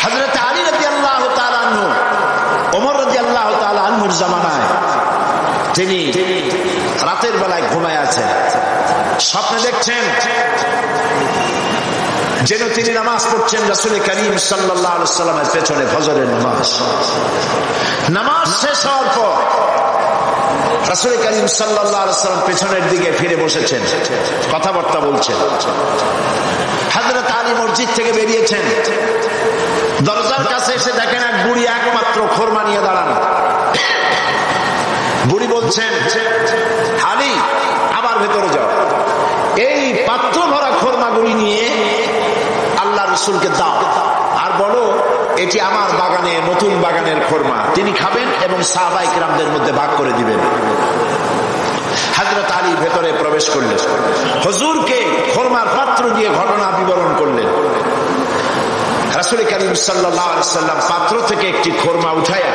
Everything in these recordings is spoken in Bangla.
হযরত আলী রাদিয়াল্লাহু তাআলা আনহু ওমর রাদিয়াল্লাহু তাআলা আনহুর জামানায় তিনি রাতের বেলায় ঘুমায় আছেন, স্বপ্নে দেখছেন যেন তিনি নামাজ পড়ছেন রাসূল করিম সাল্লাল্লাহু আলাইহি ওয়াসাল্লামের পেছনে ফজরের নামাজ। নামাজ শেষ হওয়ার পর রাসূল করিম সাল্লাল্লাহু আলাইহি ওয়াসাল্লাম পেছনের দিকে ফিরে বসেছেন, কথাবার্তা বলছেন। হযরত আলী মসজিদ থেকে বেরিয়েছেন, দরজার কাছে এসে দেখেন এক বুড়ি একমাত্র খোরমা নিয়ে দাঁড়ানো। বুড়ি বলছেন, আলী আবার ভেতরে যাও, এই পাত্র ভরা খোরমাগুলি নিয়ে আল্লাহ রাসূলকে দাও আর বলো এটি আমার বাগানে, নতুন বাগানের খোরমা, তিনি খাবেন এবং সাহাবায়ে কিরামদের মধ্যে ভাগ করে দিবেন। হযরত আলী ভেতরে প্রবেশ করলেন, হুজুরকে খোরমার পাত্র দিয়ে ঘটনা বিবরণ করলেন। রাসূল করিম সাল্লাল্লাহু আলাইহি ওয়াসাল্লাম পাত্র থেকে একটি খোরমা উঠায়া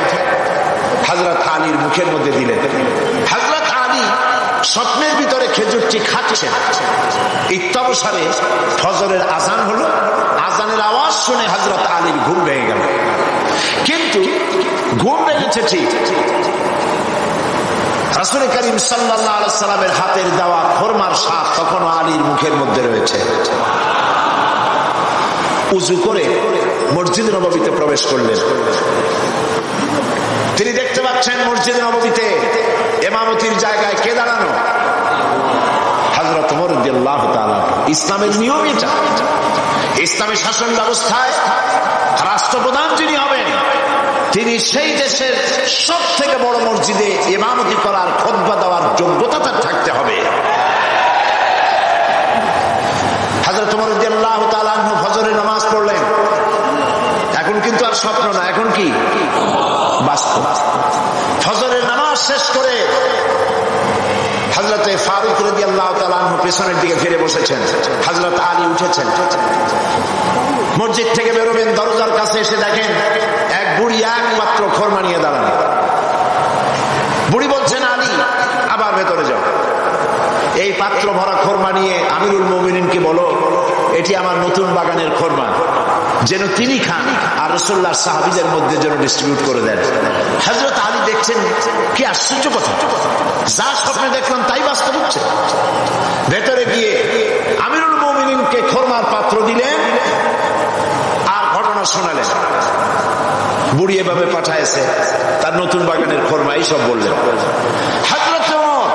হযরত আলীর মুখের মধ্যে দিলেন। হযরত আলী স্বপ্নের ভিতরে খেজুরটি খাচ্ছেন। ইত্যাবসারে ফজরের আজান হলো, আজানের আওয়াজ শুনে হযরত আলীর ঘুম ভেঙে গেল। কিন্তু ঘুম ভেঙেছে ঠিক, রাসূল করিম সাল্লাল্লাহু আলাইহি ওয়াসাল্লামের হাতের দেওয়া খোরমার স্বাদ তখনও আলীর মুখের মধ্যে রয়েছে। উযু করে মসজিদ নববীতে প্রবেশ করলেন। তিনি দেখতে পাচ্ছেন মসজিদ নববীতে ইমামতির জায়গায় কে দাঁড়ানো? হযরত ওমর রাদিয়াল্লাহু তাআলা। ইসলামের নিয়ম এটা। ইসলামী শাসন ব্যবস্থায় রাষ্ট্রপ্রধান যিনি হবেন তিনি সেই দেশের সব থেকে বড় মসজিদে ইমামতি করার, খুতবা দেওয়ার যোগ্যতা তার থাকতে হবে। হযরত ওমর রাদিয়াল্লাহু তাআলা আনহু ফজরের নামাজ পড়লেন। এখন কিন্তু আর স্বপ্ন না, এখন কি বাস্তব। ফজরের নামাজ শেষ করে হযরত ফারুক রাদিয়াল্লাহু তাআলা আনহু পেছনের দিকে ফিরে বসেছেন। হযরত আলী উঠেছেন, মসজিদ থেকে বেরোবেন, দরজার কাছে এসে দেখেন এক বুড়ি একমাত্র খোরমা নিয়ে দাঁড়ানো। বুড়ি বলছেন, আলী আবার ভেতরে যাও, এই পাত্র ভরা খোরমা নিয়ে আমিরুল মুমিনিনকে বলো এটি আমার নতুন বাগানের খোরমা, যেন তিনি খান আর রাসূলুল্লাহর সাহাবীদের মধ্যে যেন ডিস্ট্রিবিউট করে দেন। হযরত আলী দেখছেন কি আশ্চর্য কথা, যা স্বপ্নে দেখলাম তাই বাস্তব হচ্ছে। ভেতরে গিয়ে আমিরুল মুমিনিনকে খোরমার পাত্র দিলেন আর ঘটনা শোনালেন। বুড়ি এভাবে পাঠাইছে তার নতুন বাগানের খোরমা, এইসব বললেন। হযরত ওমর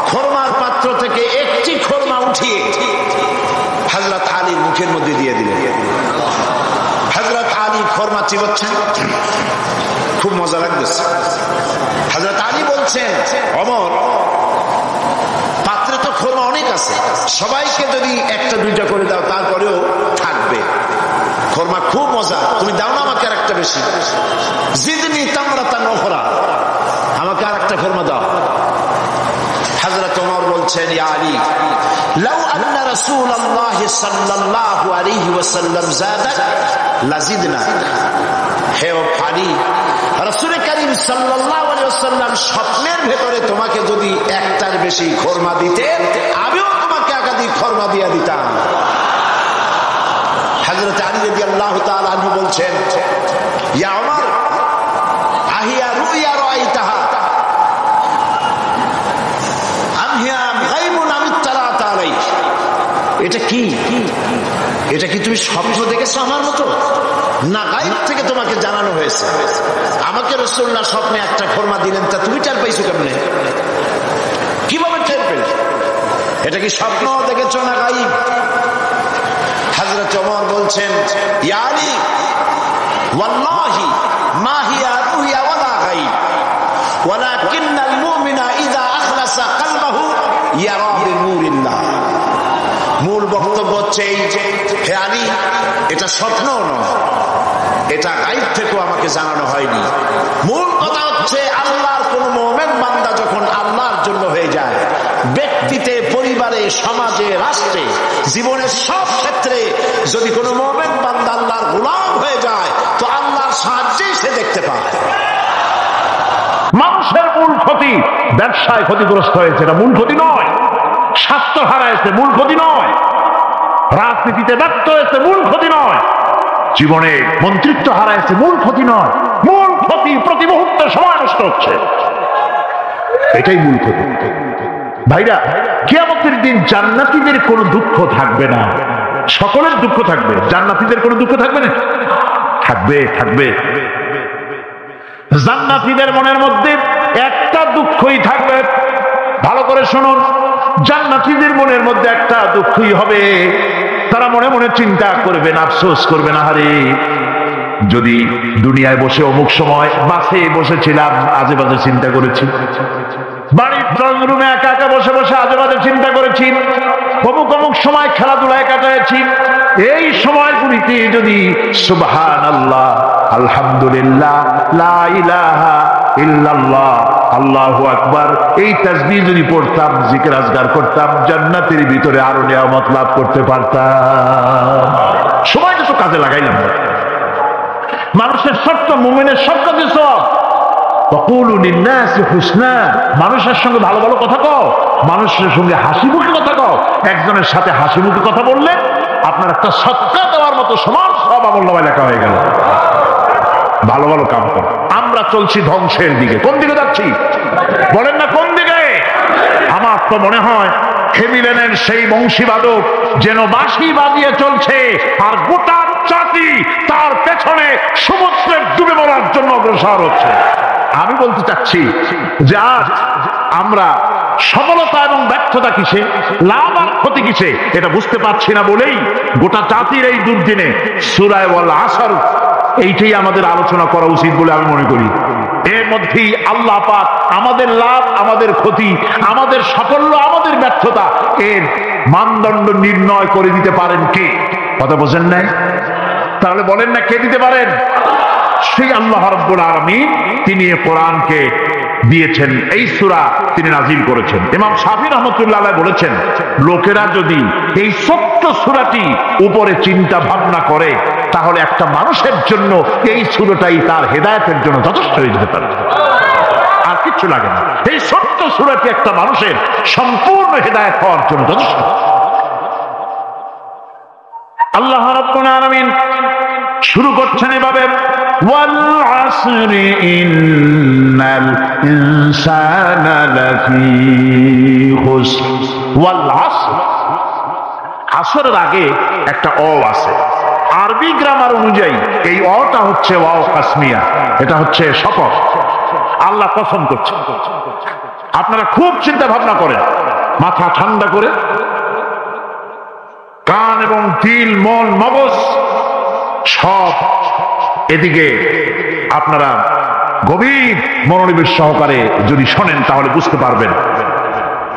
খোরমার পাত্র থেকে একটি খোরমা উঠিয়ে হযরত আলীর মুখের মধ্যে দিয়ে দিলেন। হযরত আলী খোরমা চিবাচ্ছেন, খুব মজা লাগতেছে। হযরত আলী বলছেন, ওমর পাত্রে তো খোরমা অনেক আছে, সবাইকে যদি একটা দুইটা করে দাও তারপরেও থাকবে, খোরমা খুব মজা, তুমি দাও না আমাকে আর একটা বেশি। জিদনি তামরাতান উখরা, আমাকে আর একটা খোরমা দাও। হযরত ওমর বলছেন, ইয়া আলী লাউ আন্না রাসূলুল্লাহ সাল্লাল্লাহু আলাইহি ওয়াসাল্লাম যাদাক লাজিদনা। হে আলী, রাসূল করিম সাল্লাল্লাহু আলাইহি ওয়াসাল্লাম স্বপ্নের ভেতরে তোমাকে যদি একটার বেশি খোরমা দিতেন, আমিও তোমাকে একাধিক খোরমা দিয়ে দিতাম। হযরত আলী রাদিয়াল্লাহু তাআলা আনহু বলছেন, ইয়া ওমর আহিয়া রুইয়া রাআইতাহা এটা কি? এটা কি তুমি স্বপ্ন দেখেছো আমার মতো, না গায়েব থেকে তোমাকে জানানো হয়েছে? আমাকে রাসূলুল্লাহ স্বপ্নে একটা খোরমা দিলেন, তা তুমি টের পাইছো কেমনে? কিভাবে টের পেলে? এটা কি স্বপ্ন দেখেছো না গায়েব? হযরত ওমর বলছেন, ইয়া আলী ওয়াল্লাহি মা হিয়া রুয়া ওয়ালা গায়েব ওয়ালাকিন্নাল মুমিনা ইযা আখলাসা কলবাহু ইয়ারা বিনূরিল্লাহ। মূল বক্তব্য হচ্ছে এই যে, হে আলী, এটা স্বপ্ন নয়, এটা গায়েব থেকেও আমাকে জানানো হয়নি। মূল কথা হচ্ছে আল্লাহর কোন মুমিন বান্দা যখন আল্লাহর জন্য হয়ে যায়, ব্যক্তিতে, পরিবারে, সমাজে, রাষ্ট্রে, জীবনের সব ক্ষেত্রে যদি কোনো মুমিন বান্দা আল্লাহর গোলাম হয়ে যায়, তো আল্লাহর সাহায্যেই সে দেখতে পায়। মানুষের মূল ক্ষতি ব্যবসায় ক্ষতিগ্রস্ত হয়েছে, এটা মূল ক্ষতি নয়। স্বাস্থ্য হারাইছে, মূল ক্ষতি নয়। রাজনীতিতে ব্যর্থ হয়েছে, মূল ক্ষতি নয়। জীবনে মন্ত্রিত্ব হারাইছে, মূল ক্ষতি নয়, মূল ক্ষতি প্রতি মুহূর্তে সময় নষ্ট হচ্ছে, এটাই মূল ক্ষতি। ভাইরা, কিয়ামতের দিন জান্নাতীদের কোনো দুঃখ থাকবে না, সকলের দুঃখ থাকবে, জান্নাতীদের কোনো দুঃখ থাকবে না? থাকবে, থাকবে। জান্নাতীদের মনের মধ্যে একটা দুঃখই থাকবে, ভালো করে শুনুন, জান্নাতীদের মনের মধ্যে একটা দুঃখই হবে, তারা মনে মনে চিন্তা করবেন, আফসোস করবেন, আরে যদি দুনিয়ায় বসে অমুক সময় বাসে বসেছিলাম, আজে বাজে চিন্তা করেছি, বাড়ির ড্রয়িং রুমে একা একা বসে বসে আজে বাজে চিন্তা করেছি, অমুক অমুক সময় খেলাধুলায় কাটাইছি, এই সময়গুলিতে যদি সুবহানাল্লাহ, আলহামদুলিল্লাহ, লা ইলাহা ইল্লাল্লাহ, আল্লাহু আকবার, এই তাসবিহ যদি পড়তাম, জিকির আজকার করতাম, জান্নাতের ভিতরে আরো নিয়ামত লাভ করতে পারতাম। সময়টা তো কাজে লাগাইলাম না। মানুষের শর্ত, মুমিনের সব কাজে সব। ওয়াকুলু লিন্নাসি হুসনা, মানুষের সঙ্গে ভালো ভালো কথা কও, মানুষের সঙ্গে হাসি মুখে কথা কও। একজনের সাথে হাসি মুখে কথা বললে আপনার একটা সৎকার দেওয়ার মতো সমান সব আমলনামায় লেখা হয়ে গেল। ভালো ভালো কাম করো। আমরা চলছি ধ্বংসের দিকে। কোন দিকে যাচ্ছি বলেন না, কোন দিকে? আমার তো মনে হয় হেমিলেনের সেই বংশীবাদক যেন বাঁশি বাজিয়ে চলছে, আর গোটা জাতি তার পেছনে সমুদ্রের ডুবে মরার জন্য অগ্রসর হচ্ছে। আমি বলতে চাচ্ছি যে আজ আমরা সফলতা এবং ব্যর্থতা কিসে, লাভ আর ক্ষতি কিসে, এটা বুঝতে পারছি না বলেই গোটা জাতির এই দুর্দিনে সূরা ওয়াল আসর এইটাই আমাদের আলোচনা করা উচিত বলে আমি মনে করি। এর মধ্যেই আল্লাহ পাক আমাদের লাভ, আমাদের ক্ষতি, আমাদের সাফল্য, আমাদের ব্যর্থতা এর মানদণ্ড নির্ণয় করে দিতে পারেন কে? কথা বোঝেন নাই? তাহলে বলেন না, কে দিতে পারেন? সেই আল্লাহ রাব্বুল আলামিন, তিনি এই কোরআনকে দিয়েছেন, এই সূরা তিনি নাযিল করেছেন। ইমাম শাফি রাহমাতুল্লাহ আলাইহি বলেছেন, লোকেরা যদি এই ছোট্ট সূরাটি উপরে চিন্তা ভাবনা করে তাহলে একটা মানুষের জন্য এই সূরাটাই তার হেদায়েতের জন্য যথেষ্ট হয়ে যেতে পারে, আর কিছু লাগে না। এই ছোট্ট সূরাটি একটা মানুষের সম্পূর্ণ হেদায়েত হওয়ার জন্য যথেষ্ট। আল্লাহ রাব্বুল আলামিন শুরু করছেন এভাবে, ওয়াল আসরি ইন্নাল ইনসানা লাফি খুসর। ওয়াল আসর, আসরের আগে একটা অ আছে। আরবি গ্রামার অনুযায়ী এই অটা হচ্ছে ওয়াও কাসমিয়া, এটা হচ্ছে শপথ। আল্লাহ কসম করছে। আপনারা খুব চিন্তা ভাবনা করেন, মাথা ঠান্ডা করে, কান এবং দিল, মন, মগজ সব এদিকে আপনারা গভীর মনোনিবেশ সহকারে যদি শোনেন তাহলে বুঝতে পারবেন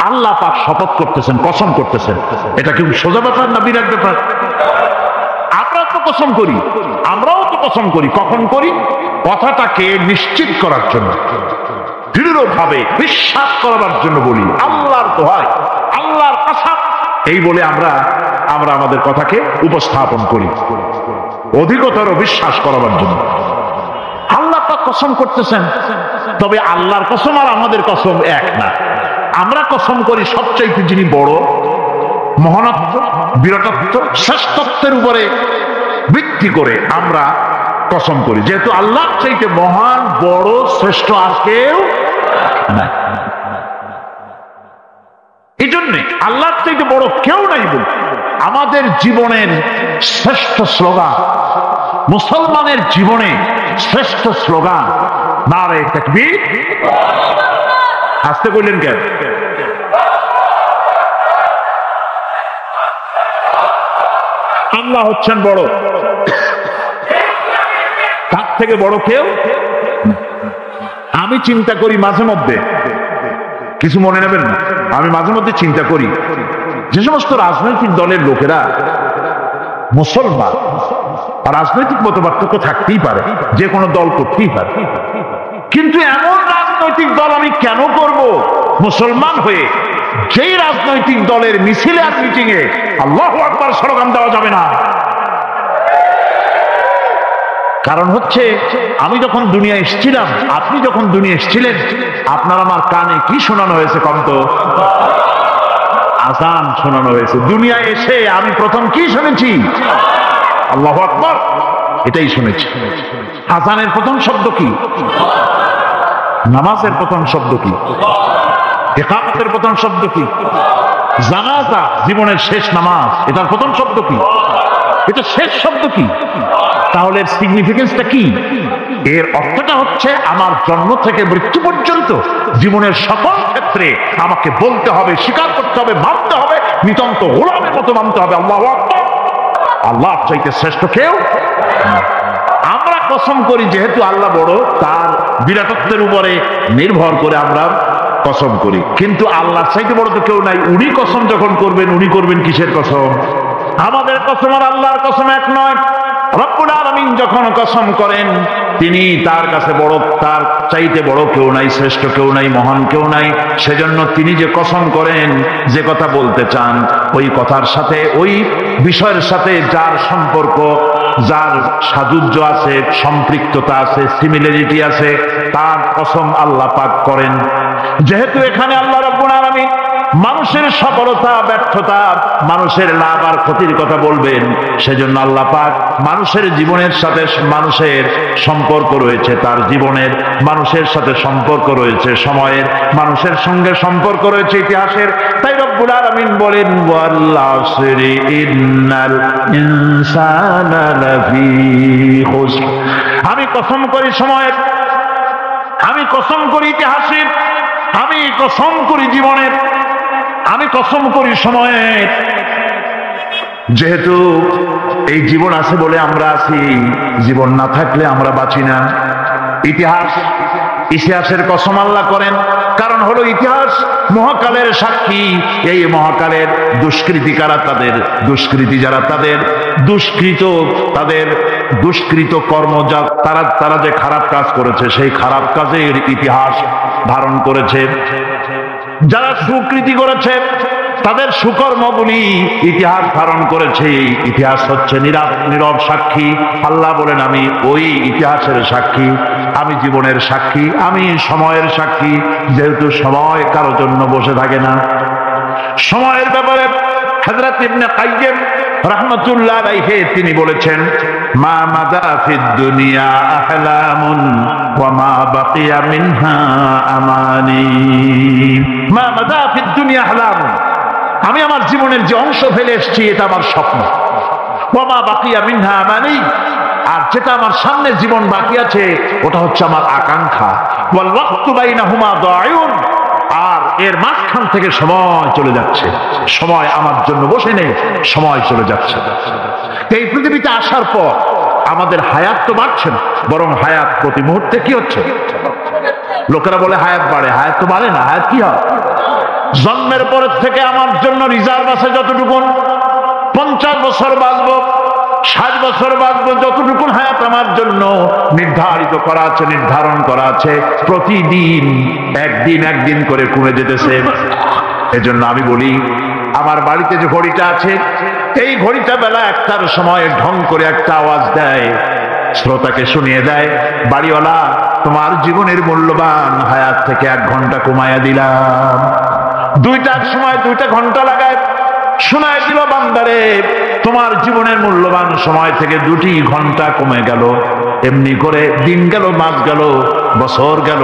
আল্লাহ পাক শপথ করতেছেন, কসম করতেছেন। এটা কি সোজা ব্যাপার না বিরাট ব্যাপার? আমরা তো কসম করি, আমরাও তো কসম করি। কখন করি? কথাটাকে নিশ্চিত করার জন্য, দৃঢ়ভাবে বিশ্বাস করার জন্য বলি, আল্লাহর দোহাই, আল্লাহর কসম, এই বলে আমরা আমাদের কথাকে উপস্থাপন করি অধিকতর বিশ্বাস করার জন্য। আল্লাহ পাক কসম করতেছেন, তবে আল্লাহর কসম আর আমাদের কসম এক না। আমরা কসম করি সবচাইতে যিনি বড়, মহানত্ব, বিরাটত্ব, শ্রেষ্ঠত্বের উপরে ভিত্তি করে আমরা কসম করি, যেহেতু আল্লাহর চাইতে মহান, বড়, শ্রেষ্ঠ আর কেউ নাই। এই জন্যে আল্লাহর চাইতে বড় কেউ নাই বলি আমাদের জীবনের শ্রেষ্ঠ স্লোগান, মুসলমানের জীবনে শ্রেষ্ঠ স্লোগান নারে তাকবীর। আসতে বললেন কেন? আল্লাহ হচ্ছেন বড়, তার থেকে বড় কেউ। আমি চিন্তা করি মাঝে মধ্যে, কিছু মনে নেবেন না, আমি মাঝে মধ্যে চিন্তা করি যে সমস্ত রাজনৈতিক দলের লোকেরা মুসলমান, রাজনৈতিক মতপার্থক্য থাকতেই পারে, যে কোনো দল করতেই পারে, কিন্তু এমন রাজনৈতিক দল আমি কেন করব মুসলমান হয়ে যেই রাজনৈতিক দলের মিছিলে আর মিটিং এ আল্লাহু আকবার স্লোগান দেওয়া যাবে না? কারণ হচ্ছে, আমি যখন দুনিয়া এসেছিলাম, আপনি যখন দুনিয়া এসেছিলেন, আপনার আমার কানে কি শোনানো হয়েছে? কন্ত আজান শোনানো হয়েছে। দুনিয়া এসে আমি প্রথম কি শুনেছি? আল্লাহু আকবার। এটাই শুনেছি। আযানের প্রথম শব্দ কি? নামাজের প্রথম শব্দ কি? ইকামতের প্রথম শব্দ কি? জানাজা, জীবনের শেষ নামাজ, এটার প্রথম শব্দ কি? এটা শেষ শব্দ কি? তাহলে এর সিগনিফিকেন্সটা কি? এর অর্থটা হচ্ছে আমার জন্ম থেকে মৃত্যু পর্যন্ত জীবনের সকল ক্ষেত্রে আমাকে বলতে হবে, স্বীকার করতে হবে, মানতে হবে, নিতান্ত গোলামের মতো মানতে হবে আল্লাহু আকবার। আল্লাহ চাইতে শ্রেষ্ঠ কেউ। আমরা কসম করি যেহেতু আল্লাহ বড়, তার বিরাটত্বের উপরে নির্ভর করে আমরা কসম করি, কিন্তু আল্লাহর চাইতে বড় তো কেউ নাই। উনি কসম যখন করবেন, উনি করবেন কিসের কসম? আমাদের কসম আর আল্লাহর কসম এক নয়। রব্বুল আলামিন যখন কসম করেন, তিনি তার কাছে বড়, তার চাইতে বড় কেউ নাই, শ্রেষ্ঠ কেউ নাই, মহান কেউ নাই। সেজন্য তিনি যে কসম করেন, যে কথা বলতে চান, ওই কথার সাথে, ওই বিষয়ের সাথে যার সম্পর্ক, যার সাযুজ্য আছে, সম্পৃক্ততা আছে, সিমিলারিটি আছে, তার কসম আল্লাহ পাক করেন। যেহেতু এখানে আল্লাহ রাব্বুল আলামিন মানুষের সফলতা, ব্যর্থতা, মানুষের লাভ আর ক্ষতির কথা বলবেন, সেজন্য আল্লাহ পাক মানুষের জীবনের সাথে, মানুষের সম্পর্ক রয়েছে তার জীবনের, মানুষের সাথে সম্পর্ক রয়েছে সময়ের, মানুষের সঙ্গে সম্পর্ক রয়েছে ইতিহাসের। তাই রব্বুল আলামিন বলেন, ওয়াল আসরি ইন্নাল ইনসানা লাফি খুসর। আমি কসম করি সময়ের, আমি কসম করি ইতিহাসের, আমি কসম করি জীবনের, আমি কসম করি সময়ের। যেহেতু এই জীবন আছে বলে আমরা আছি, জীবন না থাকলে আমরা বাঁচি না। ইতিহাসের কসম আল্লাহ করেন, কারণ হলো ইতিহাস মহাকালের সাক্ষী। এই মহাকালের দুষ্কৃতিকারা, তাদের দুষ্কৃতি যারা, তাদের দুষ্কৃত কর্ম, যা তারা যে খারাপ কাজ করেছে, সেই খারাপ কাজের ইতিহাস ধারণ করেছে। যারা সুকৃতি করেছে, তাদের সুকর্মগুলি ইতিহাস ধারণ করেছে। ইতিহাস হচ্ছে নীরব সাক্ষী। আল্লাহ বলেন, আমি ওই ইতিহাসের সাক্ষী, আমি জীবনের সাক্ষী, আমি সময়ের সাক্ষী। যেহেতু সময় কারো জন্য বসে থাকে না। সময়ের ব্যাপারে হযরত ইবনে কাইয়্যিম রাহমাতুল্লাহ আলাইহি তিনি বলেছেন, মা মাদা ফিদ দুনিয়া আহলামুন ওয়া মা বাকিয়া মিনহা আমানি। মা মাদা ফিদ দুনিয়া আহলামুন, আমি আমার জীবনের যে অংশ ফেলে এসেছি এটা আমার স্বপ্ন। ওয়া মা বাকিয়া মিনহা আমানি, আর যেটা আমার সামনে জীবন বাকি আছে ওটা হচ্ছে আমার আকাঙ্ক্ষা। ওয়াল ওয়াক্তু বাইনাহুমা দায়ুন, আর এর মাঝখান থেকে সময় চলে যাচ্ছে। সময় আমার জন্য বসে নেই, সময় চলে যাচ্ছে। এই পৃথিবীতে আসার পর আমাদের হায়াত তো বাড়ছে না, বরং হায়াত প্রতি মুহূর্তে কি হচ্ছে? লোকেরা বলে হায়াত বাড়ে, হায়াত তো বাড়ে না। হায়াত কি হয়? জন্মের পরের থেকে আমার জন্য রিজার্ভ আছে যতটুকু, 50 বছর বাঁচবো, 60 বছর বাঁচবো, যতটুকু হায়াত আমার জন্য নির্ধারিত করা আছে, নির্ধারণ করা আছে, প্রতিদিন একদিন করে কমে যেতেছে। এজন্য আমি বলি, আমার বাড়িতে যে ঘড়িটা আছে, এই ঘড়িটা বেলা 1টার সময় ঢং করে একটা আওয়াজ দেয়, শ্রোতাকে শুনিয়ে দেয়, বাড়িওয়ালা তোমার জীবনের মূল্যবান হায়াত থেকে 1 ঘন্টা কমায়া দিলাম। 2টার সময় 2টা ঘন্টা লাগায় শোনায় দিল, বান্দারে তোমার জীবনের মূল্যবান সময় থেকে 2টি ঘন্টা কমে গেল। এমনি করে দিন গেল, মাস গেল, বছর গেল,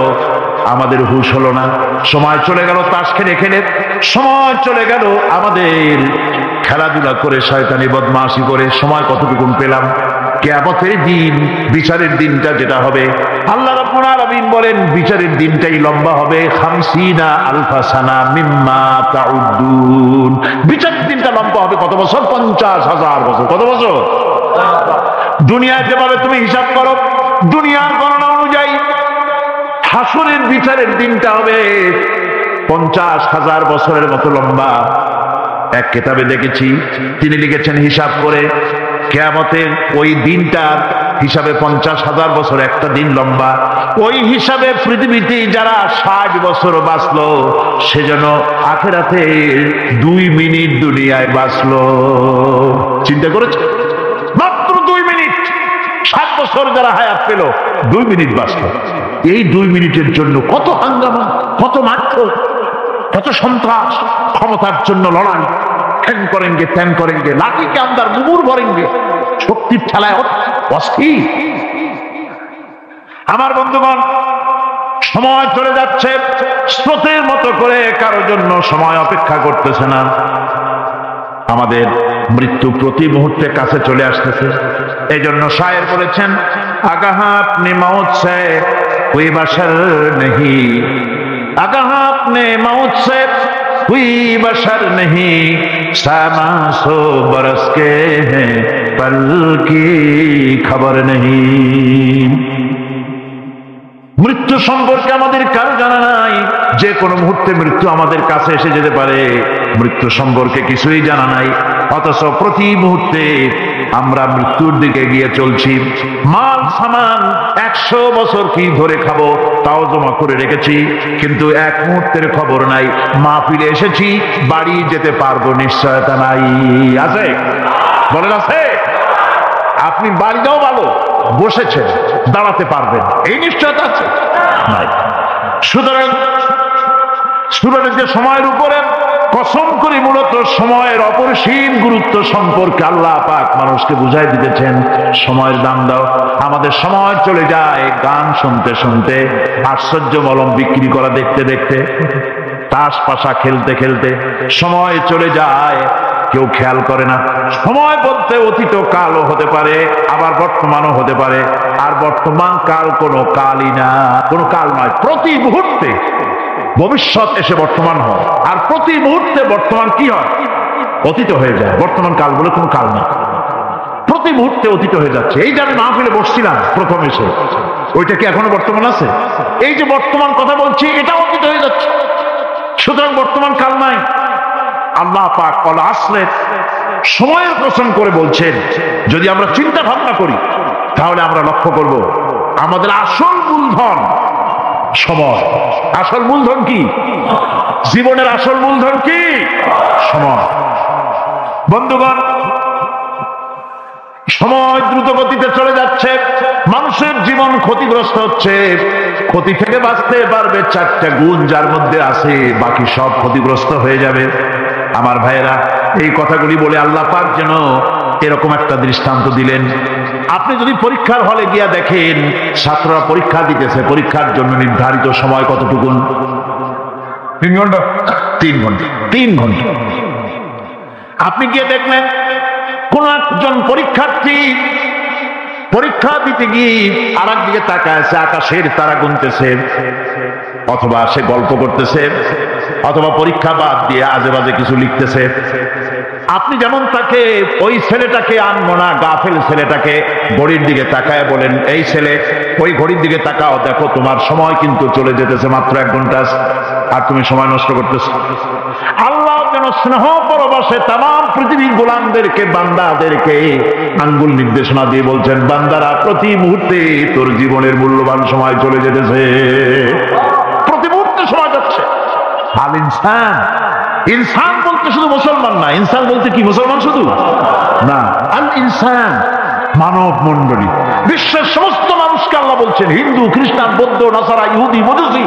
আমাদের হুঁশ হলো না। সময় চলে গেল তাস খেলে খেলে, সময় চলে গেল আমাদের খেলাধুলা করে, শয়তানি বদমাশি করে। সময় কতটুকু পেলাম? কিয়ামতের দিন, বিচারের দিনটা যেটা হবে, আল্লাহ রাব্বুল আলামিন বলেন বিচারের দিনটাই লম্বা হবে 50 আলফা সানা মিম্মা তাউদ্দুন। বিচারের দিনটা লম্বা হবে কত বছর? 50,000 বছর। কত বছর? দুনিয়ায় যেভাবে তুমি হিসাব করো, দুনিয়ার গণনা অনুযায়ী হাসরের বিচারের দিনটা হবে 50,000 বছরের মতো লম্বা। এক কিতাবে দেখেছি, তিনি লিখেছেন হিসাব করে, কিয়ামতের ওই দিনটার হিসাবে 50,000 বছর একটা দিন লম্বা। ওই হিসাবে পৃথিবীতে যারা 60 বছর বাঁচলো, সেজন্য আখিরাতে 2 মিনিট দুনিয়ায় বাঁচলো। চিন্তা করেছে? মাত্র 2 মিনিট। 60 বছর যারা হায়াত পেল, 2 মিনিট বাঁচলো। এই 2 মিনিটের জন্য কত হাঙ্গামা, কত মারধর, কত সন্ত্রাস, ক্ষমতার জন্য লড়াই। ঠ্যান করেনগে ত্যান করেনগে, লাঠি কে আন্দার মুগুর ভরেনগে, শক্তির ঠেলায় অস্থির। আমার বন্ধুগণ, সময় চলে যাচ্ছে, স্রোতের মতো করে কারোর জন্য সময় অপেক্ষা করতেছে না। আমাদের মৃত্যু প্রতি মুহূর্তে কাছে চলে আসতেছে। এই জন্য শায়ের বলেছেন, আগাহা আপনি মৌত সে কোই বশর নেহি, আগাহা আপনি মৌত সে कोई बशर नहीं, सामा सो बरस के हैं पल की खबर नहीं। মৃত্যু সম্পর্কে আমাদের কারো জানা নাই, যে কোনো মুহূর্তে মৃত্যু আমাদের কাছে এসে যেতে পারে। মৃত্যু সম্পর্কে কিছুই জানা নাই, অথচ প্রতি মুহূর্তে আমরা মৃত্যুর দিকে গিয়ে চলছি। মাল সামান 100 বছর কি ধরে খাবো তাও জমা করে রেখেছি, কিন্তু এক মুহূর্তের খবর নাই। মাহফিলে এসেছি, বাড়ি যেতে পারবো নিশ্চয়তা নাই। আছে? বলেন আছে? আপনি বাড়িটাও ভালো, বসেছেন, দাঁড়াতে পারবেন, এই নিশ্চয়তা আছে নাই। সুতরাং সুরাটের যে সময়ের উপরে কসম করে মূলত সময়ের অপরিসীম গুরুত্ব সম্পর্কে আল্লাহ পাক মানুষকে বুঝাই দিতেছেন। সময়ের দাম দাও। আমাদের সময় চলে যায় গান শুনতে শুনতে, আশ্চর্য মলম বিক্রি করা দেখতে দেখতে, তাস পাশা খেলতে খেলতে সময় চলে যায়, কেউ খেয়াল করে না। সময় বলতে অতীত কালও হতে পারে, আবার বর্তমানও হতে পারে। আর বর্তমান কাল কোনো কালই না, কোনো কাল নয়। প্রতি মুহূর্তে ভবিষ্যৎ এসে বর্তমান হয়, আর প্রতি মুহূর্তে বর্তমান কি হয়? অতীত হয়ে যায়। বর্তমান কাল বলে কোনো কাল না, প্রতি মুহূর্তে অতীত হয়ে যাচ্ছে। এই যে আমি মাহফিলে বসছিলাম প্রথম এসে, ওইটা কি এখনো বর্তমান আছে? এই যে বর্তমান কথা বলছি, এটা অতীত হয়ে যাচ্ছে। সুতরাং বর্তমান কাল নাই। আল্লাহ পাক ওয়াল আসরে সময়ের কসম করে বলছেন। যদি আমরা চিন্তা ভাবনা করি তাহলে আমরা লক্ষ্য করব আমাদের আসল মূলধন সময়। আসল মূলধন কি? জীবনের আসল মূলধন কি? সময়। বন্ধুগণ, সময় দ্রুত গতিতে চলে যাচ্ছে, মানুষের জীবন ক্ষতিগ্রস্ত হচ্ছে। ক্ষতি থেকে বাঁচতে পারবে 4টা গুণ যার মধ্যে আছে, বাকি সব ক্ষতিগ্রস্ত হয়ে যাবে। আমার ভাইয়েরা, এই কথাগুলি বলে আল্লাহ পাক যেন এরকম একটা দৃষ্টান্ত দিলেন। আপনি যদি পরীক্ষার হলে গিয়া দেখেন ছাত্ররা পরীক্ষা দিতেছে, পরীক্ষার জন্য নির্ধারিত সময় কতটুকু? 3 ঘন্টা। 3 ঘন্টা। 3 ঘন্টা। আপনি গিয়ে দেখলেন কোন একজন পরীক্ষার্থী পরীক্ষা দিতে গিয়ে আর একদিকে তাকায় আছে, আকাশের তারা গুনতেছে, অথবা সে গল্প করতেছে, অথবা পরীক্ষা বাদ দিয়ে আজে বাজে কিছু লিখতেছে। আপনি যেমন তাকে, ওই ছেলেটাকে আনবো না, গাফেল ছেলেটাকে ঘড়ির দিকে তাকায় বলেন, এই ছেলে ওই ঘড়ির দিকে তাকাও, দেখো তোমার সময় কিন্তু চলে যেতেছে মাত্র 1 ঘন্টা, আর তুমি সময় নষ্ট করতেছো। আল্লাহ যেন স্নেহ পরবশে তাম পৃথিবীর গোলামদেরকে, বান্দাদেরকে আঙ্গুল নির্দেশনা দিয়ে বলছেন, বান্দারা প্রতি মুহূর্তে তোর জীবনের মূল্যবান সময় চলে যেতেছে, প্রতি মুহূর্তে সময় যাচ্ছে। আল ইনসান, ইনসান বলতে শুধু মুসলমান না, ইনসান বলতে কি মুসলমান শুধু না, আল ইনসান মানব মন্ডলী, বিশ্বের সমস্ত মানুষকে আল্লাহ বলছেন, হিন্দু, খ্রিস্টান, বৌদ্ধ, নাসারা, ইহুদি, মজুসি,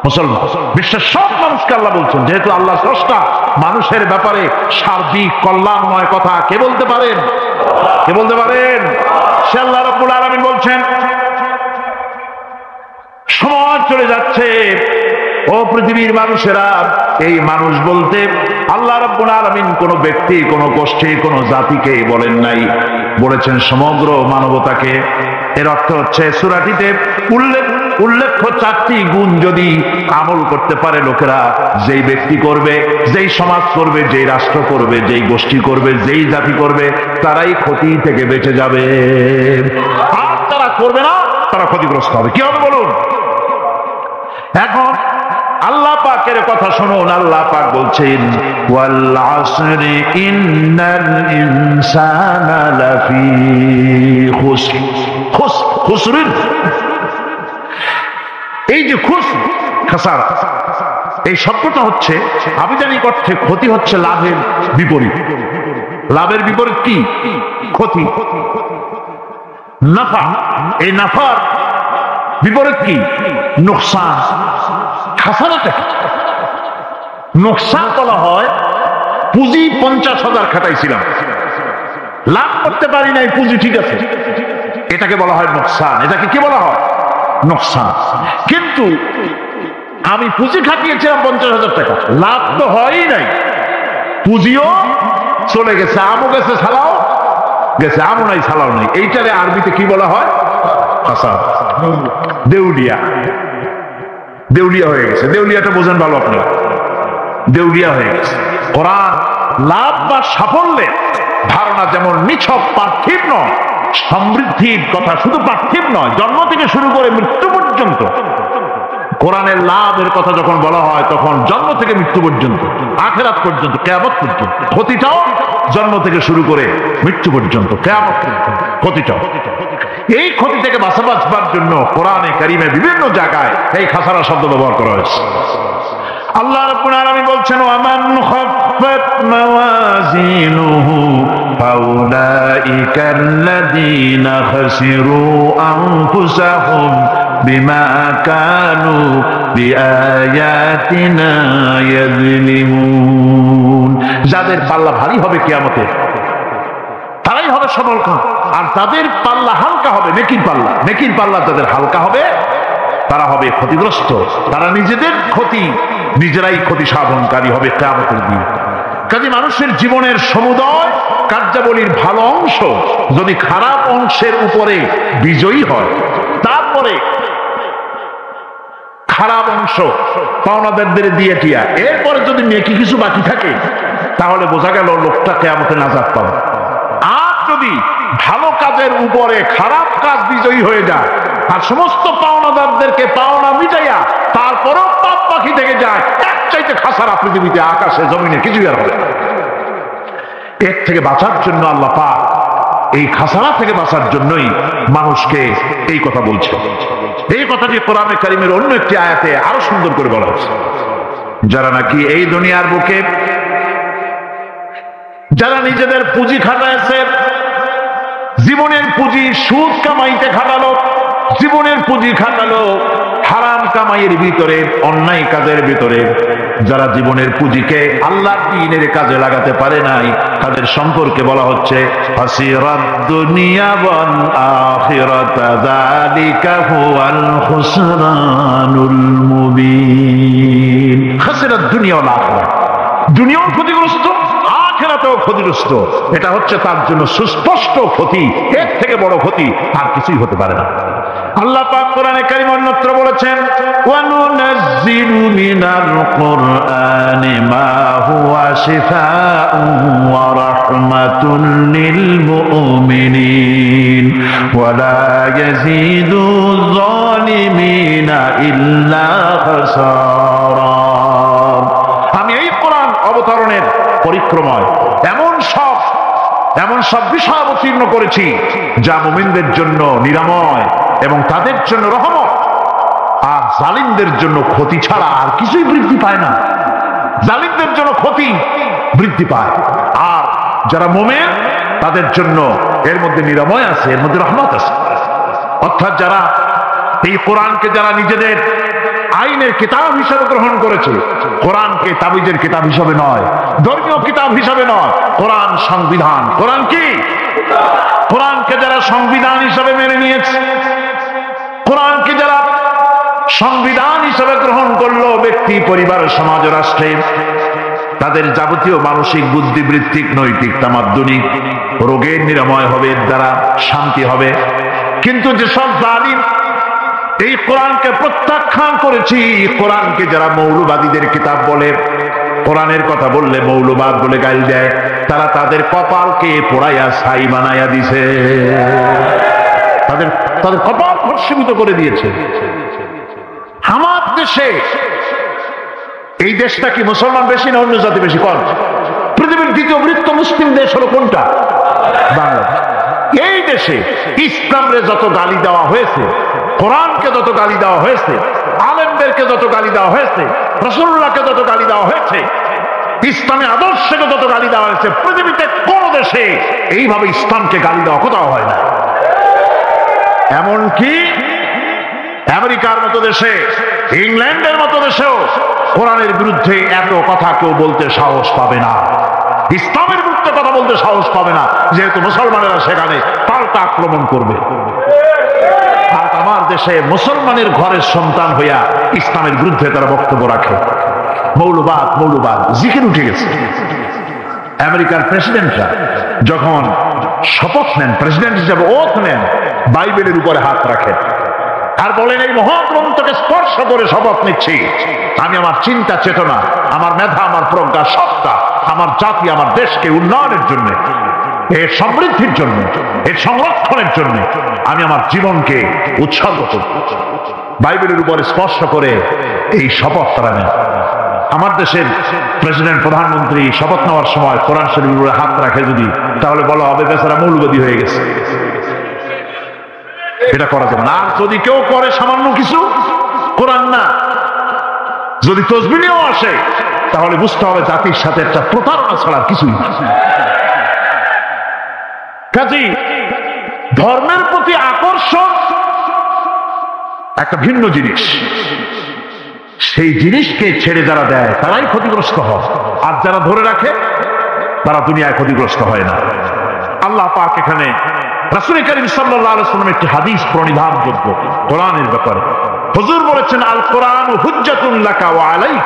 মুসলমান, বিশ্বের সব মানুষকে আল্লাহ বলছেন। যেহেতু আল্লাহ স্রষ্টা, মানুষের ব্যাপারে সার্বিক কল্যাণময় কথা কে বলতে পারেন? কে বলতে পারেন? সে আল্লাহ রাব্বুল আলামিন বলছেন, সময় চলে যাচ্ছে ও পৃথিবীর মানুষেরা। এই মানুষ বলতে আল্লাহ রাব্বুল আলামিন কোন ব্যক্তি, কোন গোষ্ঠী, কোন জাতিকে বলেন নাই, বলেছেন সমগ্র মানবতাকে। এর অর্থ হচ্ছে সূরাটিতে উল্লেখ্য 4টি গুণ যদি আমল করতে পারে লোকেরা, যেই ব্যক্তি করবে, যেই সমাজ করবে, যেই রাষ্ট্র করবে, যেই গোষ্ঠী করবে, যেই জাতি করবে, তারাই ক্ষতি থেকে বেঁচে যাবে। আর তারা করবে না, তারা ক্ষতিগ্রস্ত হবে। কি হবে বলুন? এখন আল্লাহ পাকের কথা শুনুন। আল্লাহ পাক বলছেন, ওয়াল আসরি ইন্নাল ইনসানা লাফি খুসর। খুসরিন, এই যে খাসারা, এই শব্দটা হচ্ছে আবিধানিক অর্থে ক্ষতি, হচ্ছে লাভের বিপরীত। লাভের বিপরীত কি? ক্ষতি। নাফা, এই নাফার বিপরীত কি? নোকসান। খাসারাটা কি? নোকসান বলা হয় পুঁজি 50,000 খাটাইছিলাম, লাভ করতে পারি নাই, পুঁজি ঠিক আছে, এটাকে বলা হয় নোকসান। এটাকে কি বলা হয়? নোকসান। কিন্তু আমি পুঁজি খাটিয়েছিলাম 50,000 টাকা, লাভ তো হয়ই নাই, পুঁজিও চলে গেছে, আমও গেছে ছালাও গেছে, আমও নাই ছালাও নাই। এইটারে আরবিতে কি বলা হয়? খাসার, দেউলিয়া। দেউলিয়া হয়ে গেছে। দেউলিয়াটা বোঝেন ভালো আপনারা, দেউলিয়া হয়ে গেছে। কোরআন লাভ বা সাফল্যের ধারণা যেমন নিছক পার্থিব নয়, সমৃদ্ধির কথা শুধু পার্থিব নয়, জন্ম থেকে শুরু করে মৃত্যু পর্যন্ত। কোরআনের লাভের কথা যখন বলা হয় তখন জন্ম থেকে মৃত্যু পর্যন্ত, আখিরাত পর্যন্ত, কিয়ামত পর্যন্ত। ক্ষতিটাও জন্ম থেকে শুরু করে মৃত্যু পর্যন্ত, কিয়ামত পর্যন্ত ক্ষতিটাও। এই ক্ষতি থেকে বাঁচাবার জন্য কোরআনে কারিমে বিভিন্ন জায়গায় এই খাসারা শব্দ ব্যবহার করা হয়েছে। আল্লাহ রাব্বুল আলামিন বলছেন, ওয়ামান খাফফাত মাওয়াজিনুহু ফাউলাইকাল্লাযীনা খাসিরু আনফুসাহুম বিমা কানু বিআয়াতিনা ইয়াযলিমুন। যাদের পাল্লা ভারী হবে কিয়ামতে তারাই হবে সফলকাম, আর তাদের পাল্লা হালকা হবে নেকির পাল্লা। নেকির পাল্লা যাদের হালকা হবে তারা হবে ক্ষতিগ্রস্ত, তারা নিজেদের ক্ষতি নিজেরাই ক্ষতি সাধনকারী হবে কিয়ামতের দিন। কাজে মানুষের জীবনের সমুদয় কার্যাবলীর ভালো অংশ যদি খারাপ অংশের উপরে বিজয়ী হয়, তারপরে খারাপ অংশ পাওনাদারদের দিয়ে টিয়া, এরপরে যদি নেকি কিছু বাকি থাকে তাহলে বোঝা গেল লোকটা কিয়ামতে নাজাত পাবে। আর যদি ভালো কাজের উপরে খারাপ কাজ বিজয়ী হয়ে যায় আর সমস্ত পাওনাদারদেরকে পাওনা মিটাইয়া তারপরেও পাপ বাকি থেকে যায়, এক চাইতে খাসারা পৃথিবীতে আকাশে জমিনে কিছুই আর হবে না। এর থেকে বাঁচার জন্য আল্লাহ পাক এই খাসারা থেকে বাঁচার জন্যই মানুষকে এই কথা বলছে। এই কথাটি কোরআনে কারিমের অন্য একটি আয়াতে আরো সুন্দর করে বলা হচ্ছে, যারা নাকি এই দুনিয়ার বুকে যারা নিজেদের পুঁজি খাটাইছে, জীবনের পুঁজি সুদ কামাইতে খাটালো, জীবনের পুঁজি খাটালো হারাম কামাইয়ের ভিতরে, অন্যায় কাজের ভিতরে, যারা জীবনের পুঁজিকে আল্লাহর দ্বীনের কাজে লাগাতে পারে নাই, তাদের সম্পর্কে বলা হচ্ছে হাসিরাত দুনিয়া ওয়াল আখিরাতা যালিকা হুয়াল খুসরানুল মুবিন। হাসিরাত দুনিয়া ওয়াল আখিরা, দুনিয়াও ক্ষতিগ্রস্ত, আখিরাতেও ক্ষতিগ্রস্ত। এটা হচ্ছে তার জন্য সুস্পষ্ট ক্ষতি, এর থেকে বড় ক্ষতি আর কিছুই হতে পারে না। আল্লাহ পাক কোরআনে কারীম অন্যত্র বলেছেন, ওয়া নুনাজ্জিলু মিনাল কুরআনি মা হুয়া শিফাউন ওয়া রাহমাতুন লিল মুমিনিন ওয়া লা ইয়াজিদু যালিমিনা ইল্লা খাসারা। আমি এই কোরআন অবতরণের পরিক্রমায় এমন সব বিষয় অবতীর্ণ করেছি যা মুমিনদের জন্য নিরাময় এবং তাদের জন্য রহমত, আর জালিমদের জন্য ক্ষতি ছাড়া আর কিছুই বৃদ্ধি পায় না। জালিমদের জন্য ক্ষতি বৃদ্ধি পায়, আর যারা মুমিন তাদের জন্য এর মধ্যে নিরাময় আছে, এর মধ্যে রহমত আছে। অর্থাৎ যারা এই কোরআনকে যারা নিজেদের আইনের কিতাব হিসাবে গ্রহণ করেছে, কোরআনকে তাবিজের কিতাব হিসাবে নয়, ধর্মীয় কিতাব হিসাবে নয়, কোরআন সংবিধান। কোরআন কি? কোরআনকে যারা সংবিধান হিসাবে মেনে নিয়েছে, কোরআনকে যারা সংবিধান হিসাবে গ্রহণ করলো, ব্যক্তি, পরিবার, সমাজ, রাষ্ট্রে, তাদের যাবতীয় মানসিক, বুদ্ধিবৃত্তিক, নৈতিক, তামাদ্দুনিক রোগের নিরাময় হবে, এর দ্বারা শান্তি হবে। কিন্তু যেসব জালিম এই কোরআনকে প্রত্যাখ্যান করেছি, কোরআনকে যারা মৌলবাদীদের কিতাব বলে, কোরআনের কথা বললে মৌলবাদ বলে গালি দেয়, তারা তাদের কপালকে পোড়াইয়া ছাই বানাইয়া দিছে, তাদের কপাল ভস্মীভূত করে দিয়েছে। আমার দেশে, এই দেশটা কি মুসলমান বেশি না অন্য জাতি বেশি? কম। পৃথিবীর দ্বিতীয় বৃহত্তম মুসলিম দেশ হলো কোনটা? বাংলাদেশ। এই দেশে ইসলামরে যত গালি দেওয়া হয়েছে, কোরআনকে যত গালি দেওয়া হয়েছে, আলেমদেরকে যত গালি দেওয়া হয়েছে, রাসূলুল্লাহকে যত গালি দেওয়া হয়েছে, ইসলামী আদর্শকে যত গালি দেওয়া হয়েছে, পৃথিবীতে কোন দেশে এইভাবে ইসলামকে গালি দেওয়া কোথাও হয় না। এমনকি আমেরিকার মতো দেশে, ইংল্যান্ডের মতো দেশেও কোরআনের বিরুদ্ধে এত কথা কেউ বলতে সাহস পাবে না। ইসলামের বিরুদ্ধে কথা বলতে সাহস পাবে না, যেহেতু মুসলমানেরা সেখানে পাল্টা আক্রমণ করবে। আর আমার দেশে মুসলমানের ঘরের সন্তান হইয়া ইসলামের বিরুদ্ধে তারা বক্তব্য রাখে। মৌলবাদ জিকির উঠে গেছে। আমেরিকার প্রেসিডেন্টরা যখন শপথ নেন, প্রেসিডেন্ট হিসাবে ওথ নেন, বাইবেলের উপরে হাত রাখেন আর বলেন, এই মহাগ্রন্থকে স্পর্শ করে শপথ নিচ্ছি, আমি আমার চিন্তা চেতনা, আমার মেধা, আমার প্রজ্ঞা, সত্তা, আমার জাতি, আমার দেশকে উন্নয়নের জন্য, এর সমৃদ্ধির জন্য, এর সংরক্ষণের জন্য আমি আমার জীবনকে উৎসর্গ করব। বাইবেলের উপরে স্পর্শ করে এই শপথ তারা নেন। আমার দেশের প্রেসিডেন্ট, প্রধানমন্ত্রী শপথ নেওয়ার সময় কোরআন শরীফের উপরে হাত রাখে যদি, তাহলে বলা হবে বেচারা মৌলবাদী হয়ে গেছে। এটা করা যাবে না। আর যদি কেউ করে সামান্য কিছু, কোরআন না, যদি তসবিহ নিয়েও আসে, তাহলে বুঝতে হবে জাতির সাথে একটা প্রতারণা ছাড়া কিছুই না। কাজেই ধর্মের প্রতি আকর্ষণ একটা ভিন্ন জিনিস। সেই জিনিসকে ছেড়ে যারা দেয় তারাই ক্ষতিগ্রস্ত হয়, আর যারা ধরে রাখে তারা দুনিয়ায় ক্ষতিগ্রস্ত হয় না। আল্লাহ পাক এখানে রাসূল করিম সাল্লাল্লাহু আলাইহি ওয়াসাল্লাম একটি হাদিস প্রণিধানযোগ্য কোরআনের ব্যাপারে। হুজুর বলেছেন, আল কোরআন হুজ্জাতুন লাকা ওয়া আলাইক।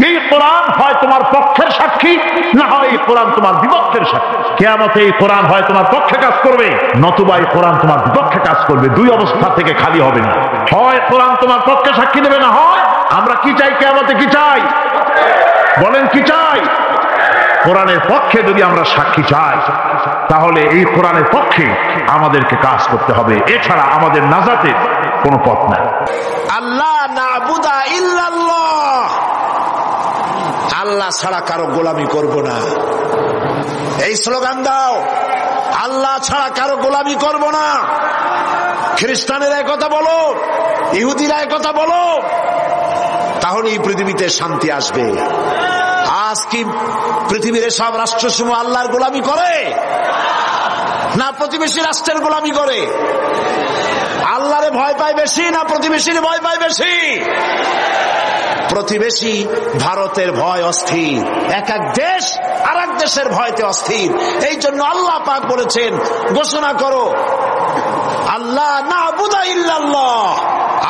এই কোরআন হয় তোমার পক্ষের সাক্ষী, না হয় এই কোরআন তোমার বিপক্ষের সাক্ষী। কিয়ামতে এই কোরআন হয় তোমার পক্ষে কাজ করবে, নতুবা এই কোরআন তোমার বিপক্ষে কাজ করবে। দুই অবস্থা থেকে খালি হবে না। হয় কোরআন তোমার পক্ষে সাক্ষী দেবে, না হয় আমরা কি চাই? কিয়ামতে কি চাই? বলেন কি চাই? কোরআনের পক্ষে যদি আমরা সাক্ষী চাই, তাহলে এই কোরআনের পক্ষে আমাদেরকে কাজ করতে হবে। এছাড়া আমাদের নাজাতের কোনো পথ নাই। আল্লাহ নাবুদা ইল্লাল্লাহ, আল্লাহ ছাড়া কারো গোলামি করব না। এই স্লোগান দাও, আল্লাহ ছাড়া কারো গোলামি করব না। খ্রিস্টানেরা কথা বলো, ইহুদিরা কথা বলো, তাহলে এই পৃথিবীতে শান্তি আসবে। আজ কি পৃথিবীর সব রাষ্ট্রসমূহ আল্লাহর গোলামি করে, না প্রতিবেশী রাষ্ট্রের গোলামি করে? আল্লাহরে ভয় পায় বেশি, না প্রতিবেশীর ভয় পায় বেশি? প্রতিবেশী ভারতের ভয় অস্থির, এক এক দেশ আর এক দেশের ভয়তে অস্থির। এই জন্য আল্লাহ পাক বলেছেন, ঘোষণা করো, আল্লাহ নাবুদা ইল্লাল্লাহ,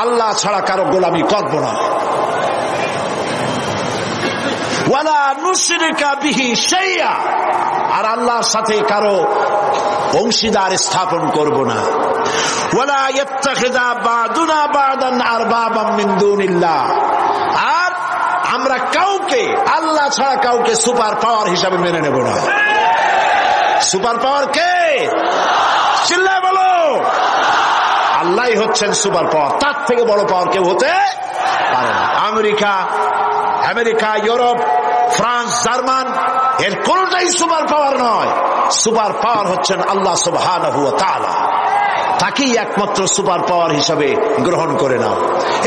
আল্লাহ ছাড়া কারো গোলামি করব না। ওয়ালা নুশরিকা বিহি শাইআ, আর আল্লাহর সাথে কারো অংশীদার স্থাপন করব না। ওয়ালা ইয়াত্তাখিযা বা'দুনা বা'দান আরবাবাম মিন দুনিল্লাহ, আর আমরা কাউকে আল্লাহ ছাড়া কাউকে সুপার পাওয়ার হিসাবে মেনে নেব না। সুপার পাওয়ার কে? চিল্লায় বলো, আল্লাহই হচ্ছেন সুপার পাওয়ার। তার থেকে বড় পাওয়ার কেউ হতে পারে না। আমেরিকা, ইউরোপ, ফ্রান্স, জার্মান, এর কোনটাই সুপার পাওয়ার নয়। সুপার পাওয়ার হচ্ছেন আল্লাহ সুবহানাহু ওয়া তাআলা। তাকেই একমাত্র সুপার পাওয়ার হিসাবে গ্রহণ করে নাও।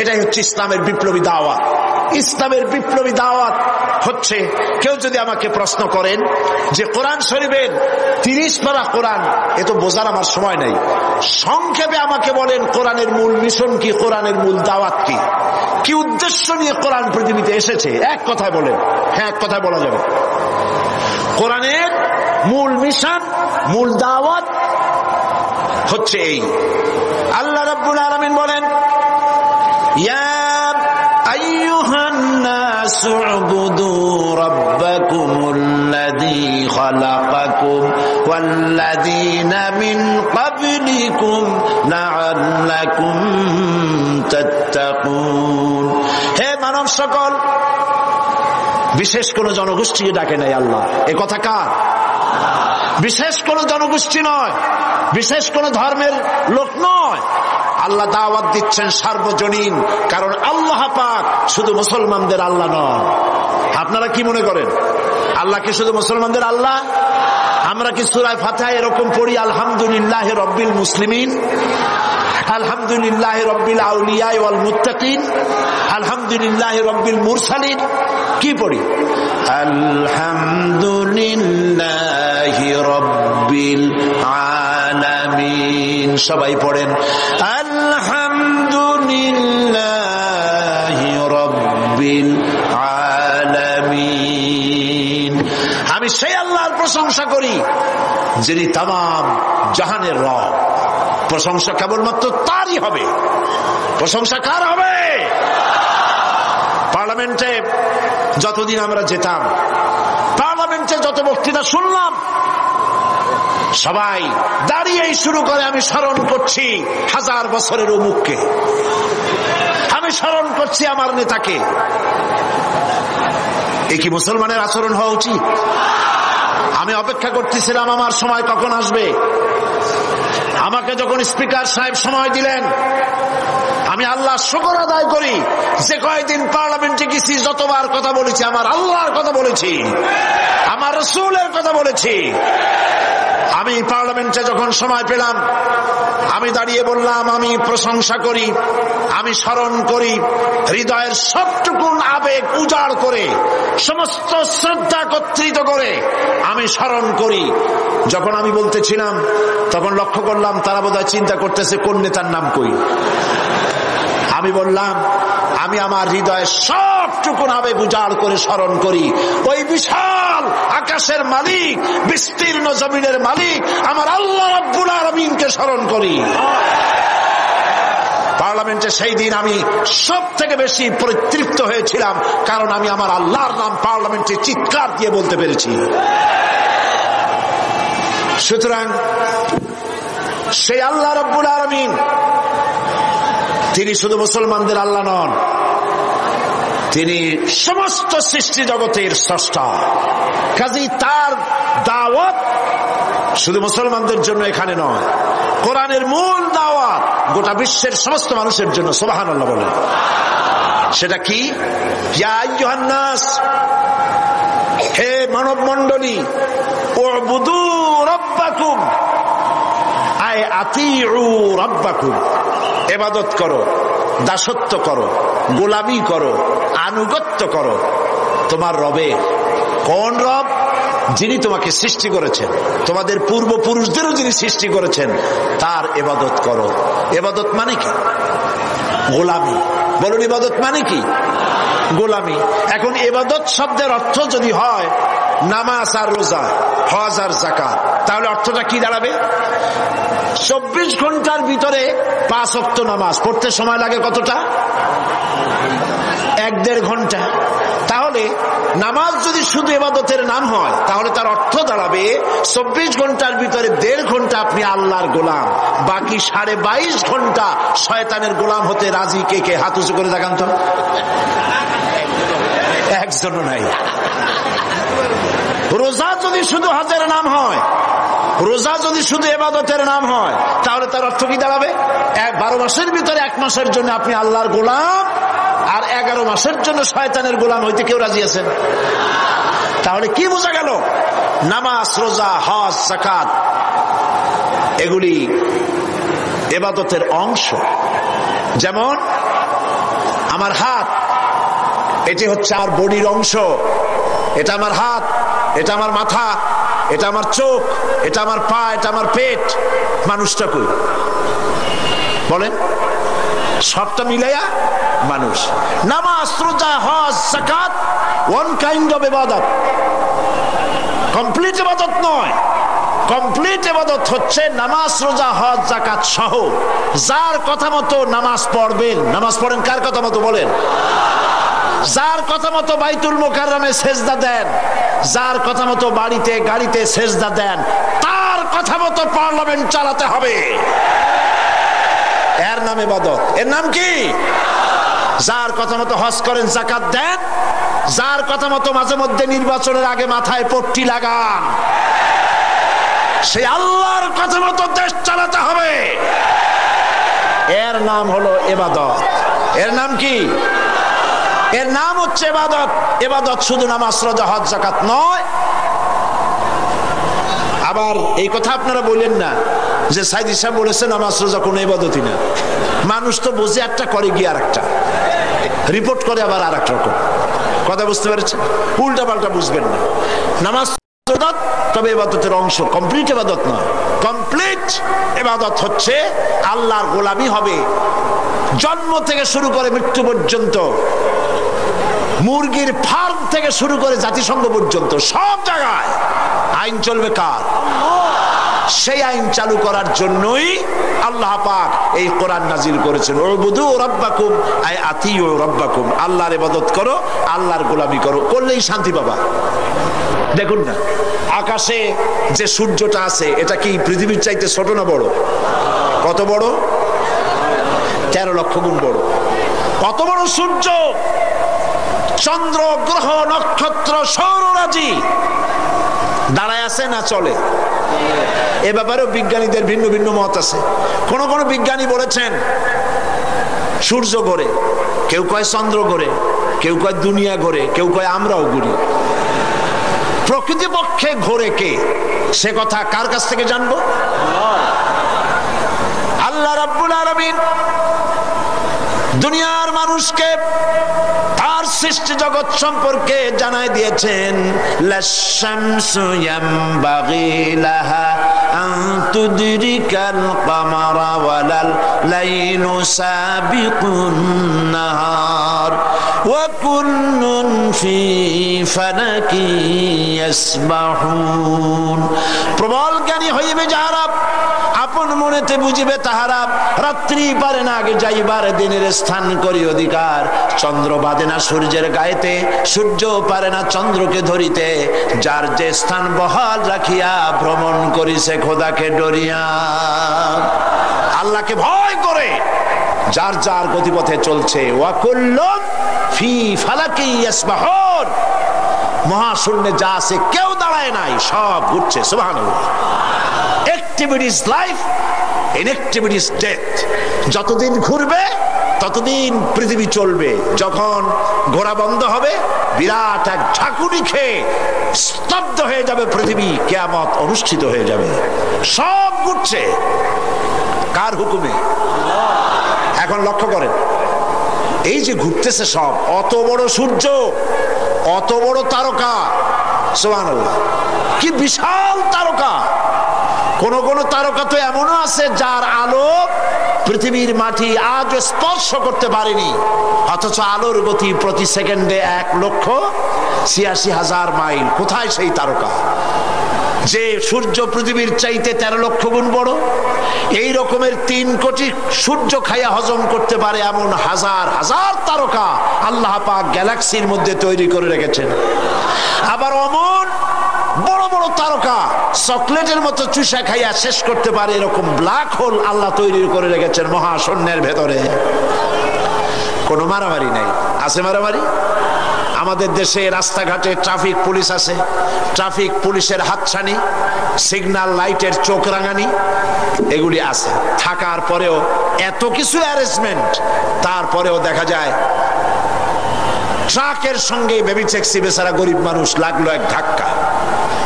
এটাই হচ্ছে ইসলামের বিপ্লবী দাওয়াত। ইসলামের বিপ্লবী দাওয়াত হচ্ছে, কেউ যদি আমাকে প্রশ্ন করেন যে কোরআন শরীফের 30 পারা কোরআন, এ তো বোঝার আমার সময় নাই, সংক্ষেপে আমাকে বলেন কোরআনের মূল মিশন কি, কোরআনের মূল দাওয়াত কি, কি উদ্দেশ্য নিয়ে কোরআন পৃথিবীতে এসেছে, এক কথায় বলেন। হ্যাঁ, এক কথায় বলা যাবে। কোরআনের মূল মিশন, মূল দাওয়াত হচ্ছে এই। আল্লাহ রাব্বুল আলামিন বলেন, ইয়া আইয়ুহান নাসু উবুদু রাব্বাকুমুল্লাযী খালাকাকুম ওয়াল্লাযীনা মিন ক্বাবলিকুম লাআল্লাকুম তাত্তাকুন। হে মানব সকল, বিশেষ কোন জনগোষ্ঠীকে ডাকে নাই আল্লাহ। এ কথা কার? বিশেষ কোন জনগোষ্ঠী নয়, বিশেষ কোন ধর্মের লোক নয়। আল্লাহ দাওয়াত দিচ্ছেন সার্বজনীন, কারণ আল্লাহ পাক শুধু মুসলমানদের আল্লাহ নন। আপনারা কি মনে করেন আল্লাহ কি শুধু মুসলমানদের আল্লাহ? আমরা কি সূরা ফাতিহা এরকম পড়ি, আলহামদুলিল্লাহি রাব্বিল মুসলিমিন, আলহামদুলিল্লাহি রাব্বিল আউলিয়া ওয়াল মুত্তাকিন, আলহামদুলিল্লাহি রাব্বিল মুরসালিন? কি পড়ি? আলহামদুলিল্লাহি রাব্বিল আলামিন। সবাই পড়েন আলহামদুলিল্লাহি রাব্বিল আলামিন। আমি প্রশংসা করি যিনি তামাম জাহানের রব। প্রশংসা কেবলমাত্র তারই হবে। প্রশংসা কার হবে? পার্লামেন্টে যতদিন আমরা যেতাম, পার্লামেন্টে যত বক্তৃতা শুনলাম, সবাই দাঁড়িয়েই শুরু করে আমি স্মরণ করছি 1000 বছরের অমুককে, আমি স্মরণ করছি আমার নেতাকে। এ কি মুসলমানের আচরণ হওয়া উচিত? আমি অপেক্ষা করতেছিলাম আমার সময় কখন আসবে। আমাকে যখন স্পিকার সাহেব সময় দিলেন, আমি আল্লাহ শুকর আদায় করি যে কয়েকদিন পার্লামেন্টে গেছি, যতবার কথা বলেছি আমার আল্লাহর কথা বলেছি, আমার রাসূলের কথা বলেছি। আমি পার্লামেন্টে যখন সময় পেলাম, আমি দাঁড়িয়ে বললাম আমি প্রশংসা করি, আমি স্মরণ করি, হৃদয়ের সবটুকুন আবেগ উজাড় করে, সমস্ত শ্রদ্ধা একত্রিত করে আমি স্মরণ করি। যখন আমি বলতেছিলাম তখন লক্ষ্য করলাম তারা বোধহয় চিন্তা করতেছে কোন নেতার নাম কই। আমি বললাম আমি আমার হৃদয়ের সবটুকুন আবেগ উজাড় করে স্মরণ করি ওই বিশাল আকাশের মালিক, বিস্তীর্ণ জমিনের মালিক আমার আল্লাহ রাব্বুল আলামিনকে স্মরণ করি। পার্লামেন্টে সেই দিন আমি সব থেকে বেশি পরিতৃপ্ত হয়েছিলাম, কারণ আমি আমার আল্লাহর নাম পার্লামেন্টে চিৎকার দিয়ে বলতে পেরেছি। সুতরাং সেই আল্লাহ রাব্বুল আলামিন তিনি শুধু মুসলমানদের আল্লাহ নন, তিনি সমস্ত সৃষ্টি জগতের স্রষ্টা। কাজেই তার দাওয়াত শুধু মুসলমানদের জন্য এখানে নয়, কোরআনের মূল দাওয়াত গোটা বিশ্বের সমস্ত মানুষের জন্য। সুবহানাল্লাহ বলেন। সেটা কি? ইয়া আইয়ুহান নাস, হে মানব মণ্ডলী, উবুদু রাব্বাকুম, আয় আতিউ রাব্বাকুম, ইবাদত করো, দাসত্ব করো, গোলামি করো, আনুগত্য করো তোমার রবের। কোন রব? যিনি তোমাকে সৃষ্টি করেছেন, তোমাদের পূর্বপুরুষদেরও যিনি সৃষ্টি করেছেন, তার ইবাদত করো। ইবাদত মানে কি? গোলামি। বলুন ইবাদত মানে কি? গোলামি। এখন ইবাদত শব্দের অর্থ যদি হয় নামাজ আর রোজা, হজ আর যাকাত, তাহলে অর্থটা কি দাঁড়াবে? 24 ঘন্টার ভিতরে 5 ওয়াক্ত নামাজ পড়তে সময় লাগে কতটা? 1-1.5 ঘন্টা। তাহলে নামাজ যদি শুধু ইবাদতের নাম হয়, তাহলে তার অর্থ দাঁড়াবে 24 ঘন্টার ভিতরে 1.5 ঘন্টা আপনি আল্লাহর গোলাম, বাকি 22.5 ঘন্টা শয়তানের গোলাম হতে রাজি। কে কে হাত উঁচু করে দেখান তো? একজনও নাই। রোজা যদি শুধু হজের নাম হয়, রোজা যদি শুধু ইবাদতের নাম হয়, তাহলে তার অর্থ কি দাঁড়াবে? 12 মাসের ভিতরে 1 মাসের জন্য আপনি আল্লাহর গোলাম, আর 11 মাসের জন্য শয়তানের গোলাম হইতে কেউ রাজি আছেন? তাহলে কি বোঝা গেল? নামাজ, রোজা, হজ, যাকাত এগুলি ইবাদতের অংশ। যেমন আমার হাত, এটি হচ্ছে আমার বডির অংশ। এটা আমার হাত, এটা আমার মাথা, এটা আমার চোখ, এটা আমার পা, এটা আমার পেট। মানুষটা কই বলেন? সবটা মিলাইয়া মানুষ। নামাজ, রোজা, হজ, যাকাত ওয়ান কাইন্ড অফ ইবাদত, কমপ্লিট ইবাদত নয়। কমপ্লিট ইবাদত হচ্ছে নামাজ, রোজা, হজ, যাকাত সহ। যার কথা মতো নামাজ পড়বেন, নামাজ পড়েন কার কথা মতো বলেন? যার কথা মতো বাইতুল মুকাররমে সেজদা দেন, যার কথা মতো বাড়িতে গাড়িতে সেজদা দেন, তার কথা মতো পার্লামেন্ট চালাতে হবে। এর নাম ইবাদত। এর নাম কি? যার কথা মতো হজ করেন, যাকাত দেন, যার কথা মতো মাঝে মধ্যে নির্বাচনের আগে মাথায় পট্টি লাগান, সেই আল্লাহর কথা মতো দেশ চালাতে হবে। এর নাম হলো ইবাদত। এর নাম কি? এর নাম হচ্ছে ইবাদত। ইবাদত শুধু নামাজ, রোজা, হজ, যাকাত নয়। আবার এই কথা আপনারা বললেন না যে সাইদি সাহেব বলেছে নামাজ রোজা কোনো ইবাদতই না। মানুষ তো বোঝে একটা, করে গিয়ে আর একটা, রিপোর্ট করে আবার আর এক রকম। কথা বুঝতে পেরেছেন? উল্টা পাল্টা বুঝবেন না। নামাজ ইবাদত, তবে ইবাদতের অংশ, কমপ্লিট ইবাদত নয়। কমপ্লিট ইবাদত হচ্ছে আল্লাহর গোলামি হবে জন্ম থেকে শুরু করে মৃত্যু পর্যন্ত, মুরগির ফার্ম থেকে শুরু করে জাতিসংঘ পর্যন্ত সব জায়গায় আইন চলবে কার? সেই আইন চালু করার জন্যই আল্লাহ পাক এই কোরআন নাজিল করেছেন। উবুদু রাব্বাকুম আই আতিউ রাব্বাকুম, আল্লাহর ইবাদত করো, আল্লাহর গোলামি করো, করলেই শান্তি পাবা। দেখুন না, আকাশে যে সূর্যটা আছে এটা কি পৃথিবীর চাইতে ছোট না বড়? কত বড়? 13 লক্ষ গুণ বড়। কত বড় সূর্য, চন্দ্র, গ্রহ, নক্ষত্র, সৌররাজি দাঁড়ায় আছে না চলে? এ ব্যাপারেও বিজ্ঞানীদের ভিন্ন ভিন্ন মত আছে। কোন কোন বিজ্ঞানী বলেছেন সূর্য ঘোরে, কেউ কয় চন্দ্র ঘোরে, কেউ কয় দুনিয়া ঘোরে, কেউ কয় আমরাও ঘুরি। প্রকৃতপক্ষে ঘোরে কে, সে কথা কার কাছ থেকে জানবো? আল্লাহ রাব্বুল আলামিন দুনিয়ার মানুষকে তার সৃষ্টি জগৎ সম্পর্কে জানায় দিয়েছেন। লাশ-শামসু ইয়ামবাগি লাহা আন তুদরিকাল কামারা ওয়ালাল লাইলু সাবিকুন নাহার ওয়া কুল্লুন ফি ফালাকি ইয়াসবাহুন। প্রবল জ্ঞানী হইবে যাহারা, আপন মনেতে বুঝিবে তাহারা, রাত্রি পারে না আগে যাইবার দিনের স্থান করি অধিকার। চন্দ্র বাঁধে না সূর্যের গায়েতে, সূর্য পারে না চন্দ্রকে ধরিতে। যার যে স্থান বহাল রাখিয়া ভ্রমণ করিছে খোদাকে ডরিয়া। আল্লাহকে ভয় করে যার যার গতিপথে চলছে। ওয়া কুল্লুন ফি ফালাকি ইয়াসবাহুন, মহাশূন্যে যা আছে কেউ দাঁড়ায় নাই, সব ঘুরছে। সুবহানাল্লাহ। Activity is life, inactivity is death. যতদিন ঘুরবে ততদিন পৃথিবী চলবে। যখন ঘোরা বন্ধ হবে, বিরাট এক ঝাঁকুনি খেয়ে স্তব্ধ হয়ে যাবে পৃথিবী, কিয়ামত অনুষ্ঠিত হয়ে যাবে। সব ঘুরছে কার হুকুমে? এখন লক্ষ্য করেন, এই যে ঘুরতেছে সব, অত বড় সূর্য, অত বড় তারকা, সুবহানাল্লাহ, কি বিশাল তারকা। কোন কোন তারকা তো এমনও আছে যার আলো পৃথিবীর মাটি আজ স্পর্শ করতে পারেনি, অথচ আলোর গতি প্রতি সেকেন্ডে 1,86,000 মাইল। কোথায় সেই তারকা? যে সূর্য পৃথিবীর চাইতে 13 লক্ষ গুণ বড়। এই রকমের 3 কোটি সূর্য খাইয়া হজম করতে পারে এমন হাজার হাজার তারকা আল্লাহ পাক গ্যালাক্সির মধ্যে তৈরি করে রেখেছেন। আবার অমন বড় বড় তারকা চকলেটের মতো চুষা খাইয়া শেষ করতে পারে এরকম ব্ল্যাক হোল আল্লাহ তৈরি করে রেখেছেন মহাশূন্যের ভেতরে। কোনো মারামারি নাই। আছে মারামারি? আমাদের দেশে রাস্তাঘাটে ট্রাফিক পুলিশ আছে, ট্রাফিক পুলিশের হাতছানি, সিগন্যাল লাইটের চোখ রাঙানি, এগুলি আছে। থাকার পরেও এত কিছু অ্যারেঞ্জমেন্ট, তারপরেও দেখা যায় ট্রাকের সঙ্গে বেবি ট্যাক্সি, বেচারা গরিব মানুষ, লাগলো এক ধাক্কা।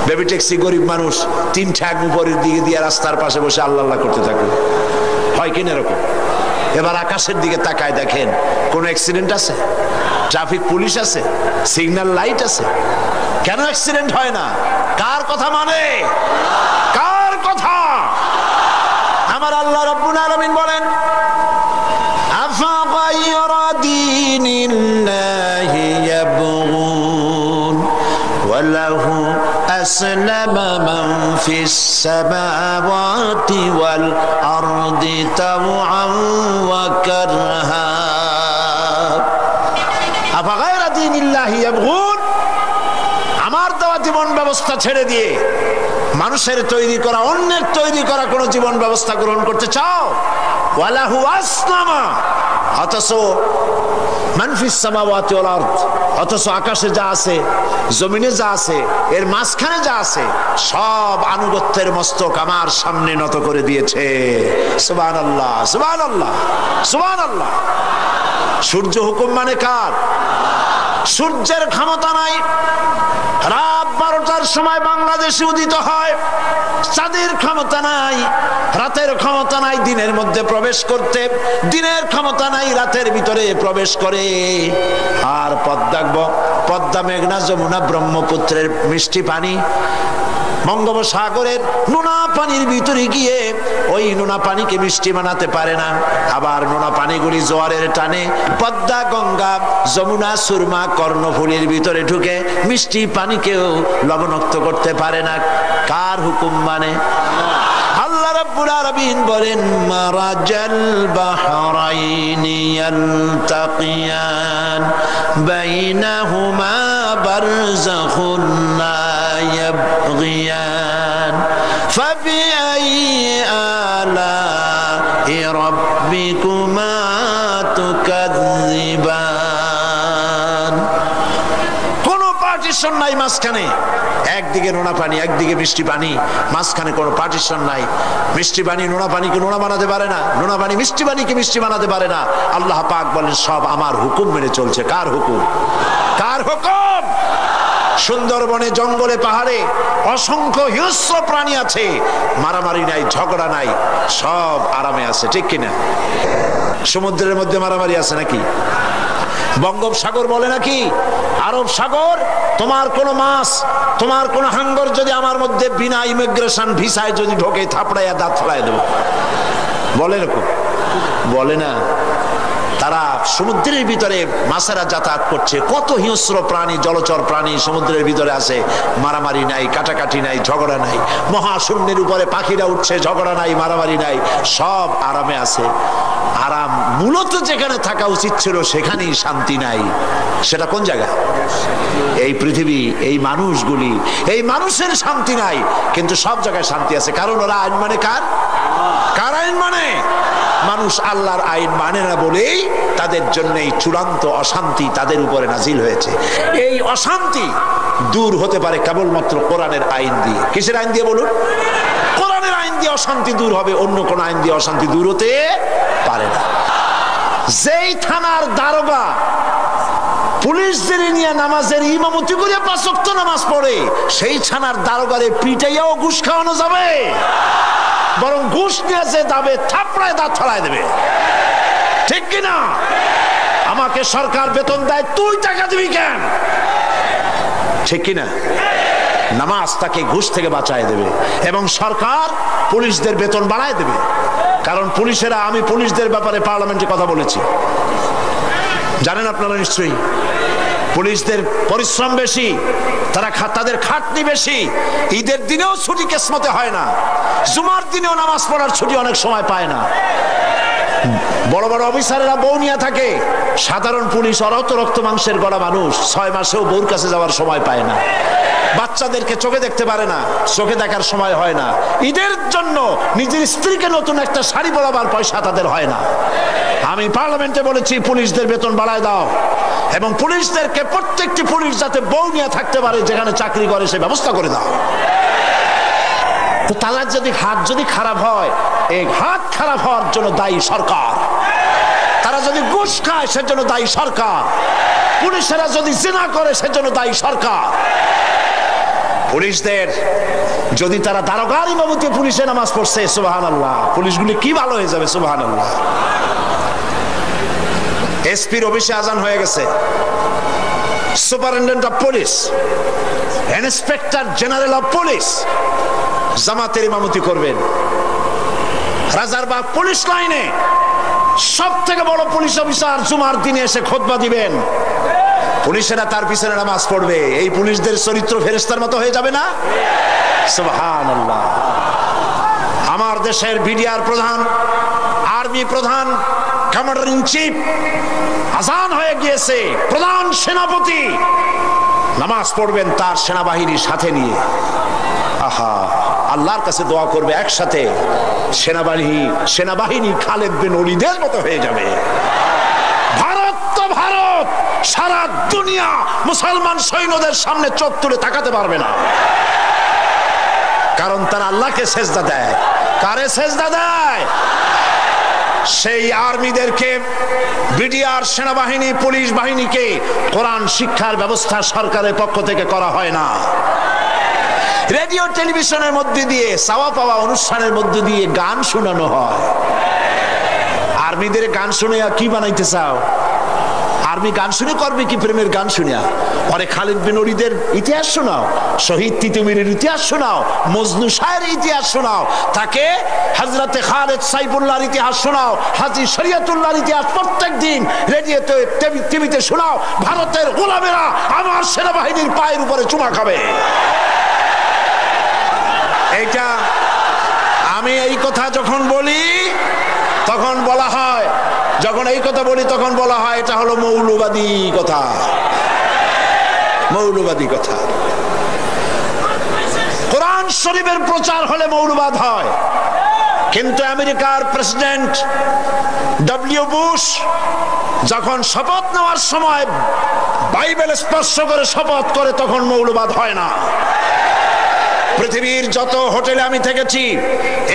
বেবি ট্যাক্সি গরিব মানুষ 3 ঠ্যাং উপরের দিকে দিয়ে রাস্তার পাশে বসে আল্লাহ আল্লাহ করতে থাকে। হয় কিনা এরকম? এবার আকাশের দিকে তাকায় দেখেন, কোন অ্যাক্সিডেন্ট আছে? ট্রাফিক পুলিশ আছে, সিগন্যাল লাইট আছে, কেন অ্যাক্সিডেন্ট হয় না? কার কথা মানে? কার কথা? আমার আল্লাহ রাব্বুল আলামিন বলেন, আফা গায়রা দীনিল্লাহি ইয়াবগুন ওয়া লাহু আসলামা মান ফিস সামাওয়াতি ওয়াল আরদি তাওআন ওয়া কারহা। আফা গায়রা দীনিল্লাহি ইয়াবগুন, আমার দেওয়া জীবন ব্যবস্থা ছেড়ে দিয়ে মানুষের তৈরি করা, অন্যের তৈরি করা কোন জীবন ব্যবস্থা গ্রহণ করতে চাও? ওয়ালাহু আসলামা, অথচ মানফিস সামাওয়াতি ওয়াল আরদ, অথচ আকাশে যা আছে, জমিনে যা আছে, এর মাঝখানে যা আছে, সব আনুগত্যের মস্তক আমার সামনে নত করে দিয়েছে। সুবহানাল্লাহ, সুবহানাল্লাহ, সুবহানাল্লাহ। সূর্য হুকুম মানে কার? সূর্যের ক্ষমতা নাই রাত 12টার সময় বাংলাদেশে উদিত হয়, চাঁদের ক্ষমতা নাই, রাতের ক্ষমতা নাই দিনের মধ্যে প্রবেশ করতে, দিনের ক্ষমতা নাই রাতের ভিতরে প্রবেশ করে। আর পদ্মা, মেঘনা, যমুনা, ব্রহ্মপুত্রের মিষ্টি পানি বঙ্গোপসাগরের নোনা পানির ভিতরে গিয়ে ওই নোনা পানিকে মিষ্টি বানাতে পারে না। আবার নোনা পানিগুলি জোয়ারের টানে পদ্মা, গঙ্গা, যমুনা, সুরমা, কর্ণফুলীর ভিতরে ঢুকে মিষ্টি পানিকেও লবণাক্ত করতে পারে না। কার হুকুম মানে? আল্লাহ রাব্বুল আলামিন বলেন মারাজাল বাহরাইনি ইয়ালতাকিয়ান বাইনাহুমা বারযাখুন লা ইয়াবগিয়ান ফাবিআইয়ি আলা'i রাব্বিকুমা তুকাযযিবান। কোনো পার্টিশন নাই মাঝখানে, একদিকে নোনা পানি একদিকে মিষ্টি পানি, মাঝখানে কোনো পার্টিশন নাই। মিষ্টি পানি নোনা পানিকে নোনা বানাতে পারে না, নোনা পানি মিষ্টি পানিকে মিষ্টি বানাতে পারে না। আল্লাহ পাক বলেন সব আমার হুকুম মেনে চলছে। কার হুকুম? কার হুকুম? সুন্দরবনে, জঙ্গলে, পাহাড়ে অসংখ্য হিংস্র প্রাণী আছে, মারামারি নাই, ঝগড়া নাই, সব আরামে আছে, ঠিক কিনা? সমুদ্রের মধ্যে মারামারি আছে নাকি? বঙ্গোপসাগর বলে নাকি আরব সাগর? তোমার কোন মাছ, তোমার কোন হাঙ্গর যদি আমার মধ্যে বিনা ইমিগ্রেশন ভিসায় যদি ঢোকে, থাপড়াইয়া দাঁত ফেলাই দেবো, বলে এরকম? বলে না। তারা সমুদ্রের ভিতরে মাছেরা যাতায়াত করছে, কত হিংস্র প্রাণী, জলচর প্রাণী সমুদ্রের ভিতরে আছে, মারামারি নাই, কাটাকাটি নাই, ঝগড়া নাই। মহাশূন্যের উপরে পাখিরা উঠছে, ঝগড়া নাই, মারামারি নাই, সব আরামে আছে। আরাম মূলত যেখানে থাকা উচিত ছিল সেখানেই শান্তি নাই। সেটা কোন জায়গা? এই পৃথিবী, এই মানুষগুলি, এই মানুষের শান্তি নাই, কিন্তু সব জায়গায় শান্তি আছে। কারণ ওরা আইন মানে কার? কার আইন মানে? মানুষ আল্লাহর আইন মানে না বলেই তাদের জন্য এই চূড়ান্ত অশান্তি তাদের উপরে নাজিল হয়েছে। এই অশান্তি দূর হতে পারে কেবলমাত্র কোরআনের আইন দিয়ে। কিসের আইন দিয়ে বলুন? কোরআনের আইন দিয়ে অশান্তি দূর হবে, অন্য কোন আইন দিয়ে অশান্তি দূর হতে পারে না। যেই থানার দারোগা পুলিশদের নিয়ে নামাজের ইমামতি করে 5 ওয়াক্ত নামাজ পড়ে, সেই থানার দারোগারে পিটাইয়াও ঘুষ খাওয়ানো যাবে? বরং ঘুষ নিয়ে যে যাবে থাপড়ায় দাঁত ফেলায় দেবে, ঠিক কিনা? আমাকে সরকার বেতন দেয়, তুই টাকা দিবি কেন? ঠিক কিনা? নামাজ তাকে ঘুষ থেকে বাঁচায় দেবে, এবং সরকার পুলিশদের বেতন বাড়ায় দেবে। কারণ পুলিশেরা, আমি পুলিশদের ব্যাপারে পার্লামেন্টে কথা বলেছি, জানেন আপনারা নিশ্চয়ই। পুলিশদের পরিশ্রম বেশি, তারা তাদের খাটনি বেশি। ঈদের দিনেও ছুটি কিসমতে হয় না, জুমার দিনেও নামাজ পড়ার ছুটি অনেক সময় পায় না। বড় বড় অফিসারেরা বউ নিয়ে থাকে, সাধারণ পুলিশ ওরাও তো রক্ত মাংসের গড়া মানুষ, 6 মাসেও বউর কাছে যাওয়ার সময় পায় না। বাচ্চাদেরকে চোখে দেখতে পারে না, চোখে দেখার সময় হয় না। ঈদের জন্য নিজের স্ত্রীকে নতুন একটা শাড়ি পরাবার পয়সা তাদের হয় না। আমি পার্লামেন্টে বলেছি পুলিশদের বেতন বাড়ায় দাও, এবং পুলিশদেরকে প্রত্যেকটি পুলিশ যাতে বউ নিয়ে থাকতে পারে যেখানে চাকরি করে সে ব্যবস্থা করে দাও। তো তাদের যদি হাত যদি খারাপ হয়, এই হাত খারাপ হওয়ার জন্য দায়ী সরকার। তারা যদি ঘুষ খায় সেজন্য দায়ী সরকার। পুলিশেরা যদি জিনা করে সেজন্য দায়ী সরকার। পুলিশদের যদি তারা দারোগার ইমামতি পুলিশে নামাজ পড়ছে, সুবহানাল্লাহ, পুলিশগুলি কি ভালো হয়ে যাবে, সুবহানাল্লাহ। এসপির অফিসে আজান হয়ে গেছে, superintendent of police, inspector general of police জামাতের ইমামতি করবেন। রাজারবাগ পুলিশ লাইনে সব থেকে বড় পুলিশ অফিসার জুমার দিনে এসে খুতবা দিবেন, পুলিশেরা তার পিছনে নামাজ পড়বে। এই পুলিশদের চরিত্র ফেরেশতার মতো হয়ে যাবে না? সুবহানাল্লাহ। আমার দেশের বিডিআর প্রধান, আর্মি প্রধান, কমান্ডার ইন চিফ আজান হয়ে গিয়েছে, প্রধান সেনাপতি নামাজ পড়বেন তার সেনাবাহিনীর সাথে নিয়ে। আহা, আল্লাহর কাছে দোয়া করবে একসাথে সেনাবাহিনী খালেদ বিন ওলীদের মতো হয়ে যাবে। ভারত তো ভারত, সারা দুনিয়া মুসলমান সৈন্যদের সামনে চোখ তুলে তাকাতে পারবে না, কারণ তারা আল্লাহকে সেজদা দেয়। কারে সেজদা দেয়? সেই আর্মিদেরকে, বিডিআর সেনাবাহিনী, পুলিশ বাহিনীকে কোরআন শিক্ষার ব্যবস্থা সরকারের পক্ষ থেকে করা হয় না। রেডিও টেলিভিশনের মধ্যে দিয়ে, চাওয়া পাওয়া অনুষ্ঠানের মধ্যে দিয়ে গান শোনানো হয়। আর্মিদের গান শুনে কি বানাইতে চাও? আর্মি গান শুনে করবে কি প্রেমের গান শুনিয়া? পরে খালিদ বিন ওলীদের ইতিহাস শোনাও, শহীদ তিতুমীরের ইতিহাস শোনাও, মজনু শায়ের ইতিহাস শোনাও, তাকে হযরতে খালিদ সাইফুল্লাহর ইতিহাস শোনাও, হাজী শরীয়তুল্লাহর ইতিহাস প্রত্যেক দিন রেডিওতে টিভিতে শোনাও। ভারতের গোলামেরা আমার সেনাবাহিনীর পায়ের উপরে চুমা খাবে। এইটা আমি এই কথা যখন বলি তখন বলা হয়, যখন এই কথা বলি তখন বলা হয় এটা হলো মৌলবাদী কথা, মৌলবাদী কথা। কোরআন শরীফের প্রচার হলে মৌলবাদ হয়। কিন্তু আমেরিকার প্রেসিডেন্ট ডব্লিউ বুশ যখন শপথ নেওয়ার সময় বাইবেল স্পর্শ করে শপথ করে তখন মৌলবাদ হয় না। পৃথিবীর যত হোটেলে আমি থেকেছি,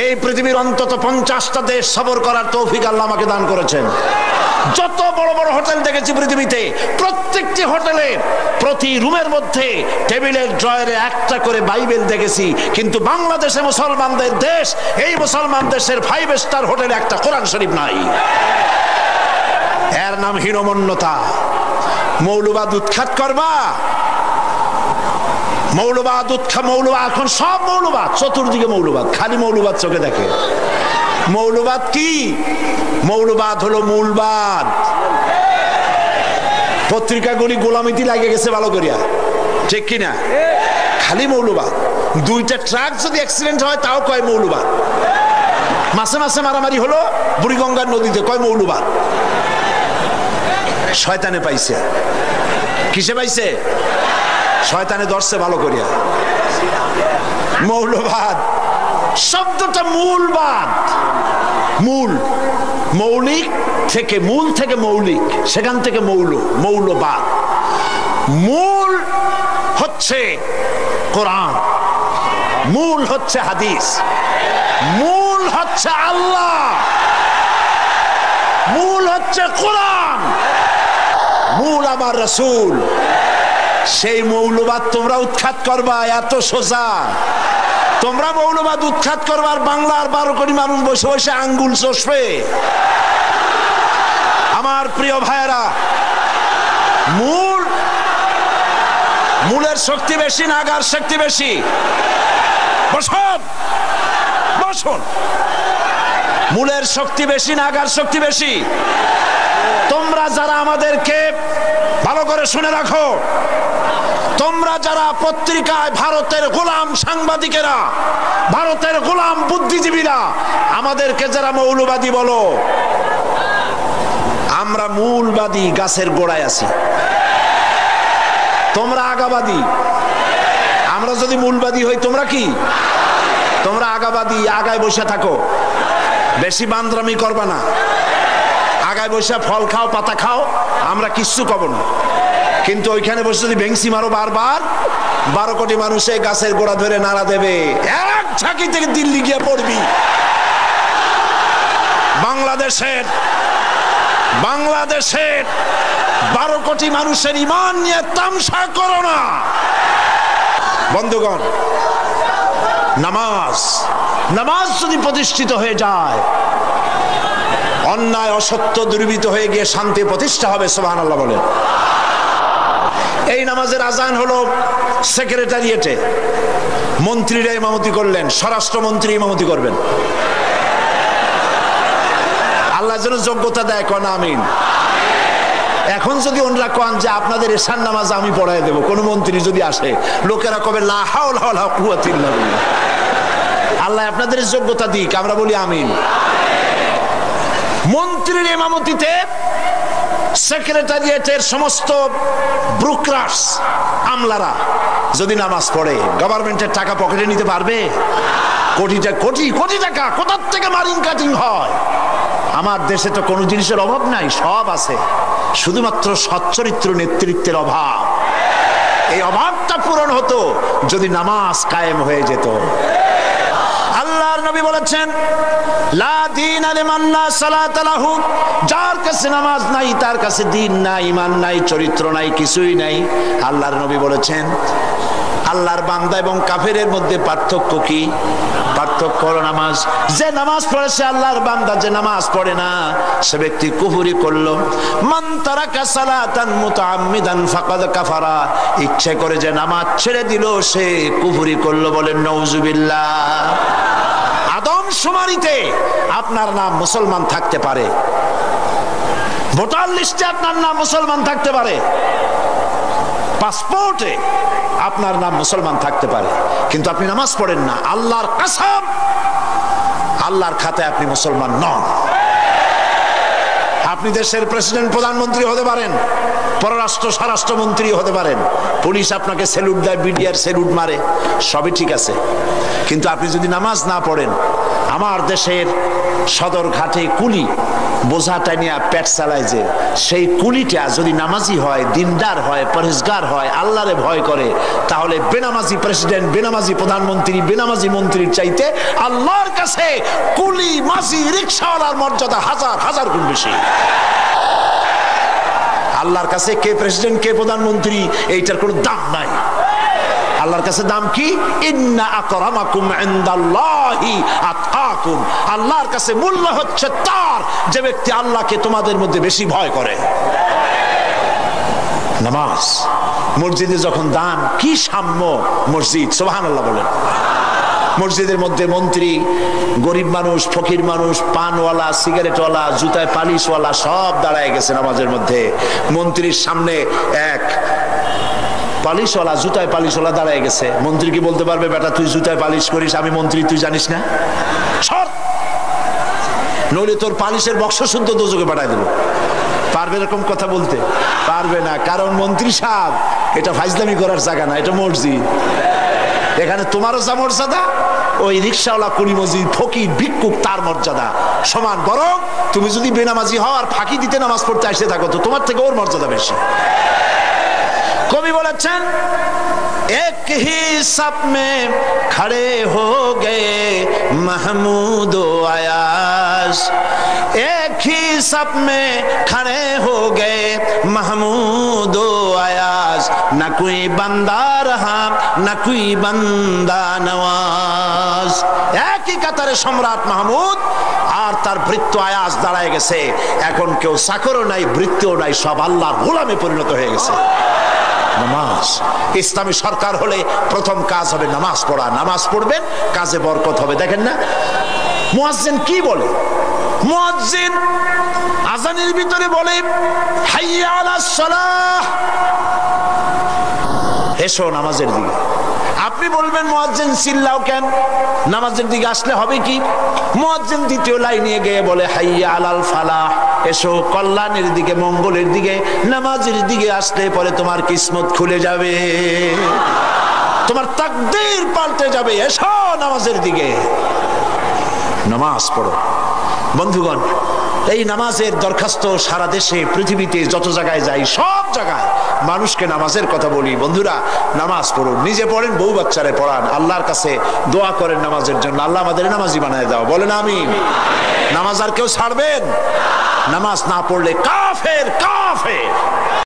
এই পৃথিবীর অন্তত 50টা দেশ সফর করার তৌফিক আল্লাহ আমাকে দান করেছেন। যত বড় বড় হোটেল দেখেছি পৃথিবীতে, প্রত্যেকটি হোটেলে প্রতি রুমের মধ্যে টেবিলের ড্রয়ারে একটা করে বাইবেল দেখেছি। কিন্তু বাংলাদেশে মুসলমানদের দেশ, এই মুসলমান দেশের 5 স্টার হোটেলে একটা কোরআন শরীফ নাই। এর নাম হীনমন্যতা। মৌলবাদ উৎখাত করবা, মৌলবাদ মৌলবাদ এখন সব মৌলবাদ, চতুর্দিকে মৌলবাদ, খালি মৌলবাদ চোখে দেখে। মৌলবাদ কি? মৌলবাদ হলো মূলবাদ। পত্রিকাগুলি গোলামিতে লাগে গেছে ভালো করিয়া, ঠিক কিনা? খালি মৌলবাদ। 2টা ট্রাক যদি অ্যাক্সিডেন্ট হয় তাও কয় মৌলবাদ। মাসে মাসে মারামারি হলো বুড়িগঙ্গার নদীতে, কয় মৌলবাদ। শয়তানে পাইছে। কিসে পাইছে? শয়তানে ধরছে ভালো করিয়া। মৌলবাদ শব্দটা মূলবাদ, মূল, মৌলিক থেকে, মূল থেকে মৌলিক, সেখান থেকে মৌলবাদ। মূল হচ্ছে কোরআন, মূল হচ্ছে হাদিস, মূল হচ্ছে আল্লাহ, মূল হচ্ছে কোরআন, মূল আমার রাসূল। সেই মৌলবাদ তোমরা উৎখাত করবা, এত সোজা। তোমরা মৌলবাদ উৎখাত করবার বাংলার 12 কোটি মানুষ বসে বসে আঙ্গুল চষবে। আমার প্রিয় ভাইয়েরা, মূলের শক্তি বেশি না আগার শক্তি বেশি? বসুন বসুন, মূলের শক্তি বেশি না আগার শক্তি বেশি? তোমরা যারা আমাদেরকে ভালো করে শুনে রাখো, তোমরা যারা পত্রিকায় ভারতের গোলাম সাংবাদিকেরা, ভারতের গোলাম বুদ্ধিজীবীরা আমাদেরকে যারা মৌলবাদী বলো, আমরা মূলবাদী, গাছের গোড়ায় আছি। তোমরা আগাবাদী। আমরা যদি মূলবাদী হই, তোমরা কি? তোমরা আগাবাদী, আগায় বসে থাকো, বেশি বান্দরামি করবা না। আগায় বসে ফল খাও, পাতা খাও, আমরা কিচ্ছু কব না। কিন্তু ওইখানে বসে যদি ভেংসি মারো বারবার, 12 কোটি মানুষ এই গাছের গোড়া ধরে নাড়া দেবে, এক ঝাঁকি থেকে দিল্লি গিয়ে পড়বি। বাংলাদেশের 12 কোটি মানুষের ঈমান নিয়ে তামসা করো না। বন্ধুগণ, নামাজ যদি প্রতিষ্ঠিত হয়ে যায়, অন্যায় অসত্য দূরীভূত হয়ে গিয়ে শান্তি প্রতিষ্ঠা হবে। সুবহানাল্লাহ বলেন। এই নামাজের আজান হলো সেক্রেটারিয়েটে, মন্ত্রীরা ইমামতি করলেন, স্বরাষ্ট্রমন্ত্রী ইমামতি করবেন। আল্লাহ যেন যোগ্যতা দেয়, কোন আমিন। এখন যদি ওনারা কোন যে আপনাদের এশার নামাজ আমি পড়াই দেব, কোন মন্ত্রী যদি আসে, লোকেরা কবে লা হাওলা ওয়ালা কুওয়াতা ইল্লা বিল্লাহ। আল্লাহ আপনাদের যোগ্যতা দিক, আমরা বলি আমিন। মন্ত্রীর ইমামতিতে সেক্রেটারিয়েটের সমস্ত ব্রুকরাস, আমলারা যদি নামাজ পড়ে, গভর্নমেন্টের টাকা পকেটে নিতে পারবে? কোটি টাকা কোথার থেকে মারিং কাটিং হয়। আমার দেশে তো কোনো জিনিসের অভাব নাই, সব আছে, শুধুমাত্র সচ্চরিত্র নেতৃত্বের অভাব। এই অভাবটা পূরণ হতো যদি নামাজ কায়েম হয়ে যেত। আল্লাহর নবী বলেছেন, লা দীনা লিমান লা সালাতা লাহু, যার কাছে নামাজ নাই তার কাছে দ্বীন নাই, ঈমান নাই, চরিত্র নাই, কিছুই নাই। আল্লাহর নবী বলেছেন, আল্লাহর বান্দা এবং কাফেরের মধ্যে পার্থক্য কি? পার্থক্য হলো নামাজ। যে নামাজ পড়ে সে আল্লাহর বান্দা, যে নামাজ পড়ে না সে ব্যক্তি কুফরি করলো। মান তারাকা সালাতান মুতাআম্মিদান ফাকাদ কাফারা, ইচ্ছে করে যে নামাজ ছেড়ে দিল সে কুফরি করলো। বলেন নাউজুবিল্লাহ। আদমশুমারিতে আপনার নাম মুসলমান থাকতে পারে, ভোটার লিস্টে আপনার নাম মুসলমান থাকতে পারে, পাসপোর্টে আপনার নাম মুসলমান থাকতে পারে, কিন্তু আপনি নামাজ পড়েন না, আল্লাহর কসম আল্লাহর খাতায় আপনি মুসলমান নন। আপনি দেশের প্রেসিডেন্ট, প্রধানমন্ত্রী হতে পারেন, পররাষ্ট্র স্বরাষ্ট্রমন্ত্রী হতে পারেন, পুলিশ আপনাকে স্যালুট দেয়, বিডিআর স্যালুট মারে, সবই ঠিক আছে, কিন্তু আপনি যদি নামাজ না পড়েন, আমার দেশের সদর ঘাটে কুলি বোঝাটা নিয়ে পেট চালায়, যে সেই কুলিটা যদি নামাজি হয়, দিনদার হয়, পরেশগার হয়, আল্লাহরে ভয় করে, তাহলে বেনামাজি প্রেসিডেন্ট, বেনামাজি প্রধানমন্ত্রী, বেনামাজি মন্ত্রীর চাইতে আল্লাহর কাছে কুলি, মাঝি, রিকশাওয়ালার মর্যাদা হাজার হাজার গুণ বেশি। আল্লাহর কাছে কে প্রেসিডেন্ট, কে প্রধানমন্ত্রী, এইটার কোনো দাম নাই। আল্লাহর কাছে দাম কি? ইন্না আকরামাকুম ইনদাল্লাহি আতকাকুম। আল্লাহর কাছে মূল্য হচ্ছে তার যে ব্যক্তি আল্লাহকে তোমাদের মধ্যে বেশি ভয় করে। নামাজ, মসজিদে যখন দান, কি সাম্য মসজিদ, সুবহানাল্লাহ বলেন। মসজিদের মধ্যে মন্ত্রী, গরিব মানুষ, ফকির মানুষ, পানওয়ালা, সিগারেটওয়ালা, জুতায় পালিশওয়ালা সব দাঁড়ায় গেছে নামাজের মধ্যে। মন্ত্রীর সামনে এক পালিশওয়ালা, জুতায় পালিশওয়ালা দাঁড়ায় গেছে। মন্ত্রী কি বলতে পারবে, বেটা তুই জুতায় পালিশ করিস, আমি মন্ত্রী, তুই জানিস না? নইলে তোর পালিশের বক্স শুদ্ধ দোজকে পাঠায় দেবো। পারবে এরকম কথা বলতে? পারবে না, কারণ মন্ত্রী সাহেব এটা ফাইজলামি করার জায়গা না, এটা মসজিদ। এখানে তোমারও যা মর্যাদা, ওই রিকশাওয়ালা, কুলি, মসজিদ, ফকির, ভিক্ষুক তার মর্যাদা সমান। বরং তুমি যদি বেনামাজি হও আর ফাঁকি দিতে নামাজ পড়তে আসে থাকো, তো তোমার থেকে ওর মর্যাদা বেশি। কবি বলেছেন, এক হি সাপ মে খড়ে হো গে মাহমুদ ও আয়াস, এক হি সাপ মে খড়ে হো গে মাহমুদ ও আয়াস, না কোই বান্দা রহা না কোই বান্দা নওয়াজ। একই কাতারে সম্রাট মাহমুদ আর তার ভৃত্য আয়াস দাঁড়ায় গেছে। এখন কেউ চাকরও নাই, ভৃত্যও নাই, সব আল্লাহর গোলামে পরিণত হয়ে গেছে। নামাজ, ইসলামী সরকার হলে প্রথম কাজ হবে নামাজ পড়া। নামাজ পড়বেন, কাজে বরকত হবে। দেখেন না মুয়াজ্জিন কি বলে? মুয়াজ্জিন আযানের ভিতরে বলে, হাইয়া আলাস সালাহ, এসো নামাজের দিকে। আপনি বলবেন মুয়াজ্জিন চিল্লাও কেন? নামাজের দিকে আসলে হবে কি? মুয়াজ্জিন দ্বিতীয় লাইনে গিয়ে বলে, হাইয়া আলাল ফালাহ, এসো কল্যাণের দিকে, মঙ্গলের দিকে। নামাজের দিকে আসলে পরে তোমার কিসমত খুলে যাবে, তোমার তাকদীর পাল্টে যাবে। এসো নামাজের দিকে, নামাজ পড়ো। বন্ধুগণ, এই নামাজের দরখাস্ত সারা দেশে, পৃথিবীতে যত জায়গায় যাই, সব জায়গায় মানুষকে নামাজের কথা বলি। বন্ধুরা, নামাজ পড়ুন, নিজে পড়েন, বউ বাচ্চারে পড়ান, আল্লাহর কাছে দোয়া করেন নামাজের জন্য, আল্লাহ আমাদের নামাজি বানায় দাও। বলেন আমিন। নামাজ আর কেউ ছাড়বেন? নামাজ না পড়লে কাফের, কাফের।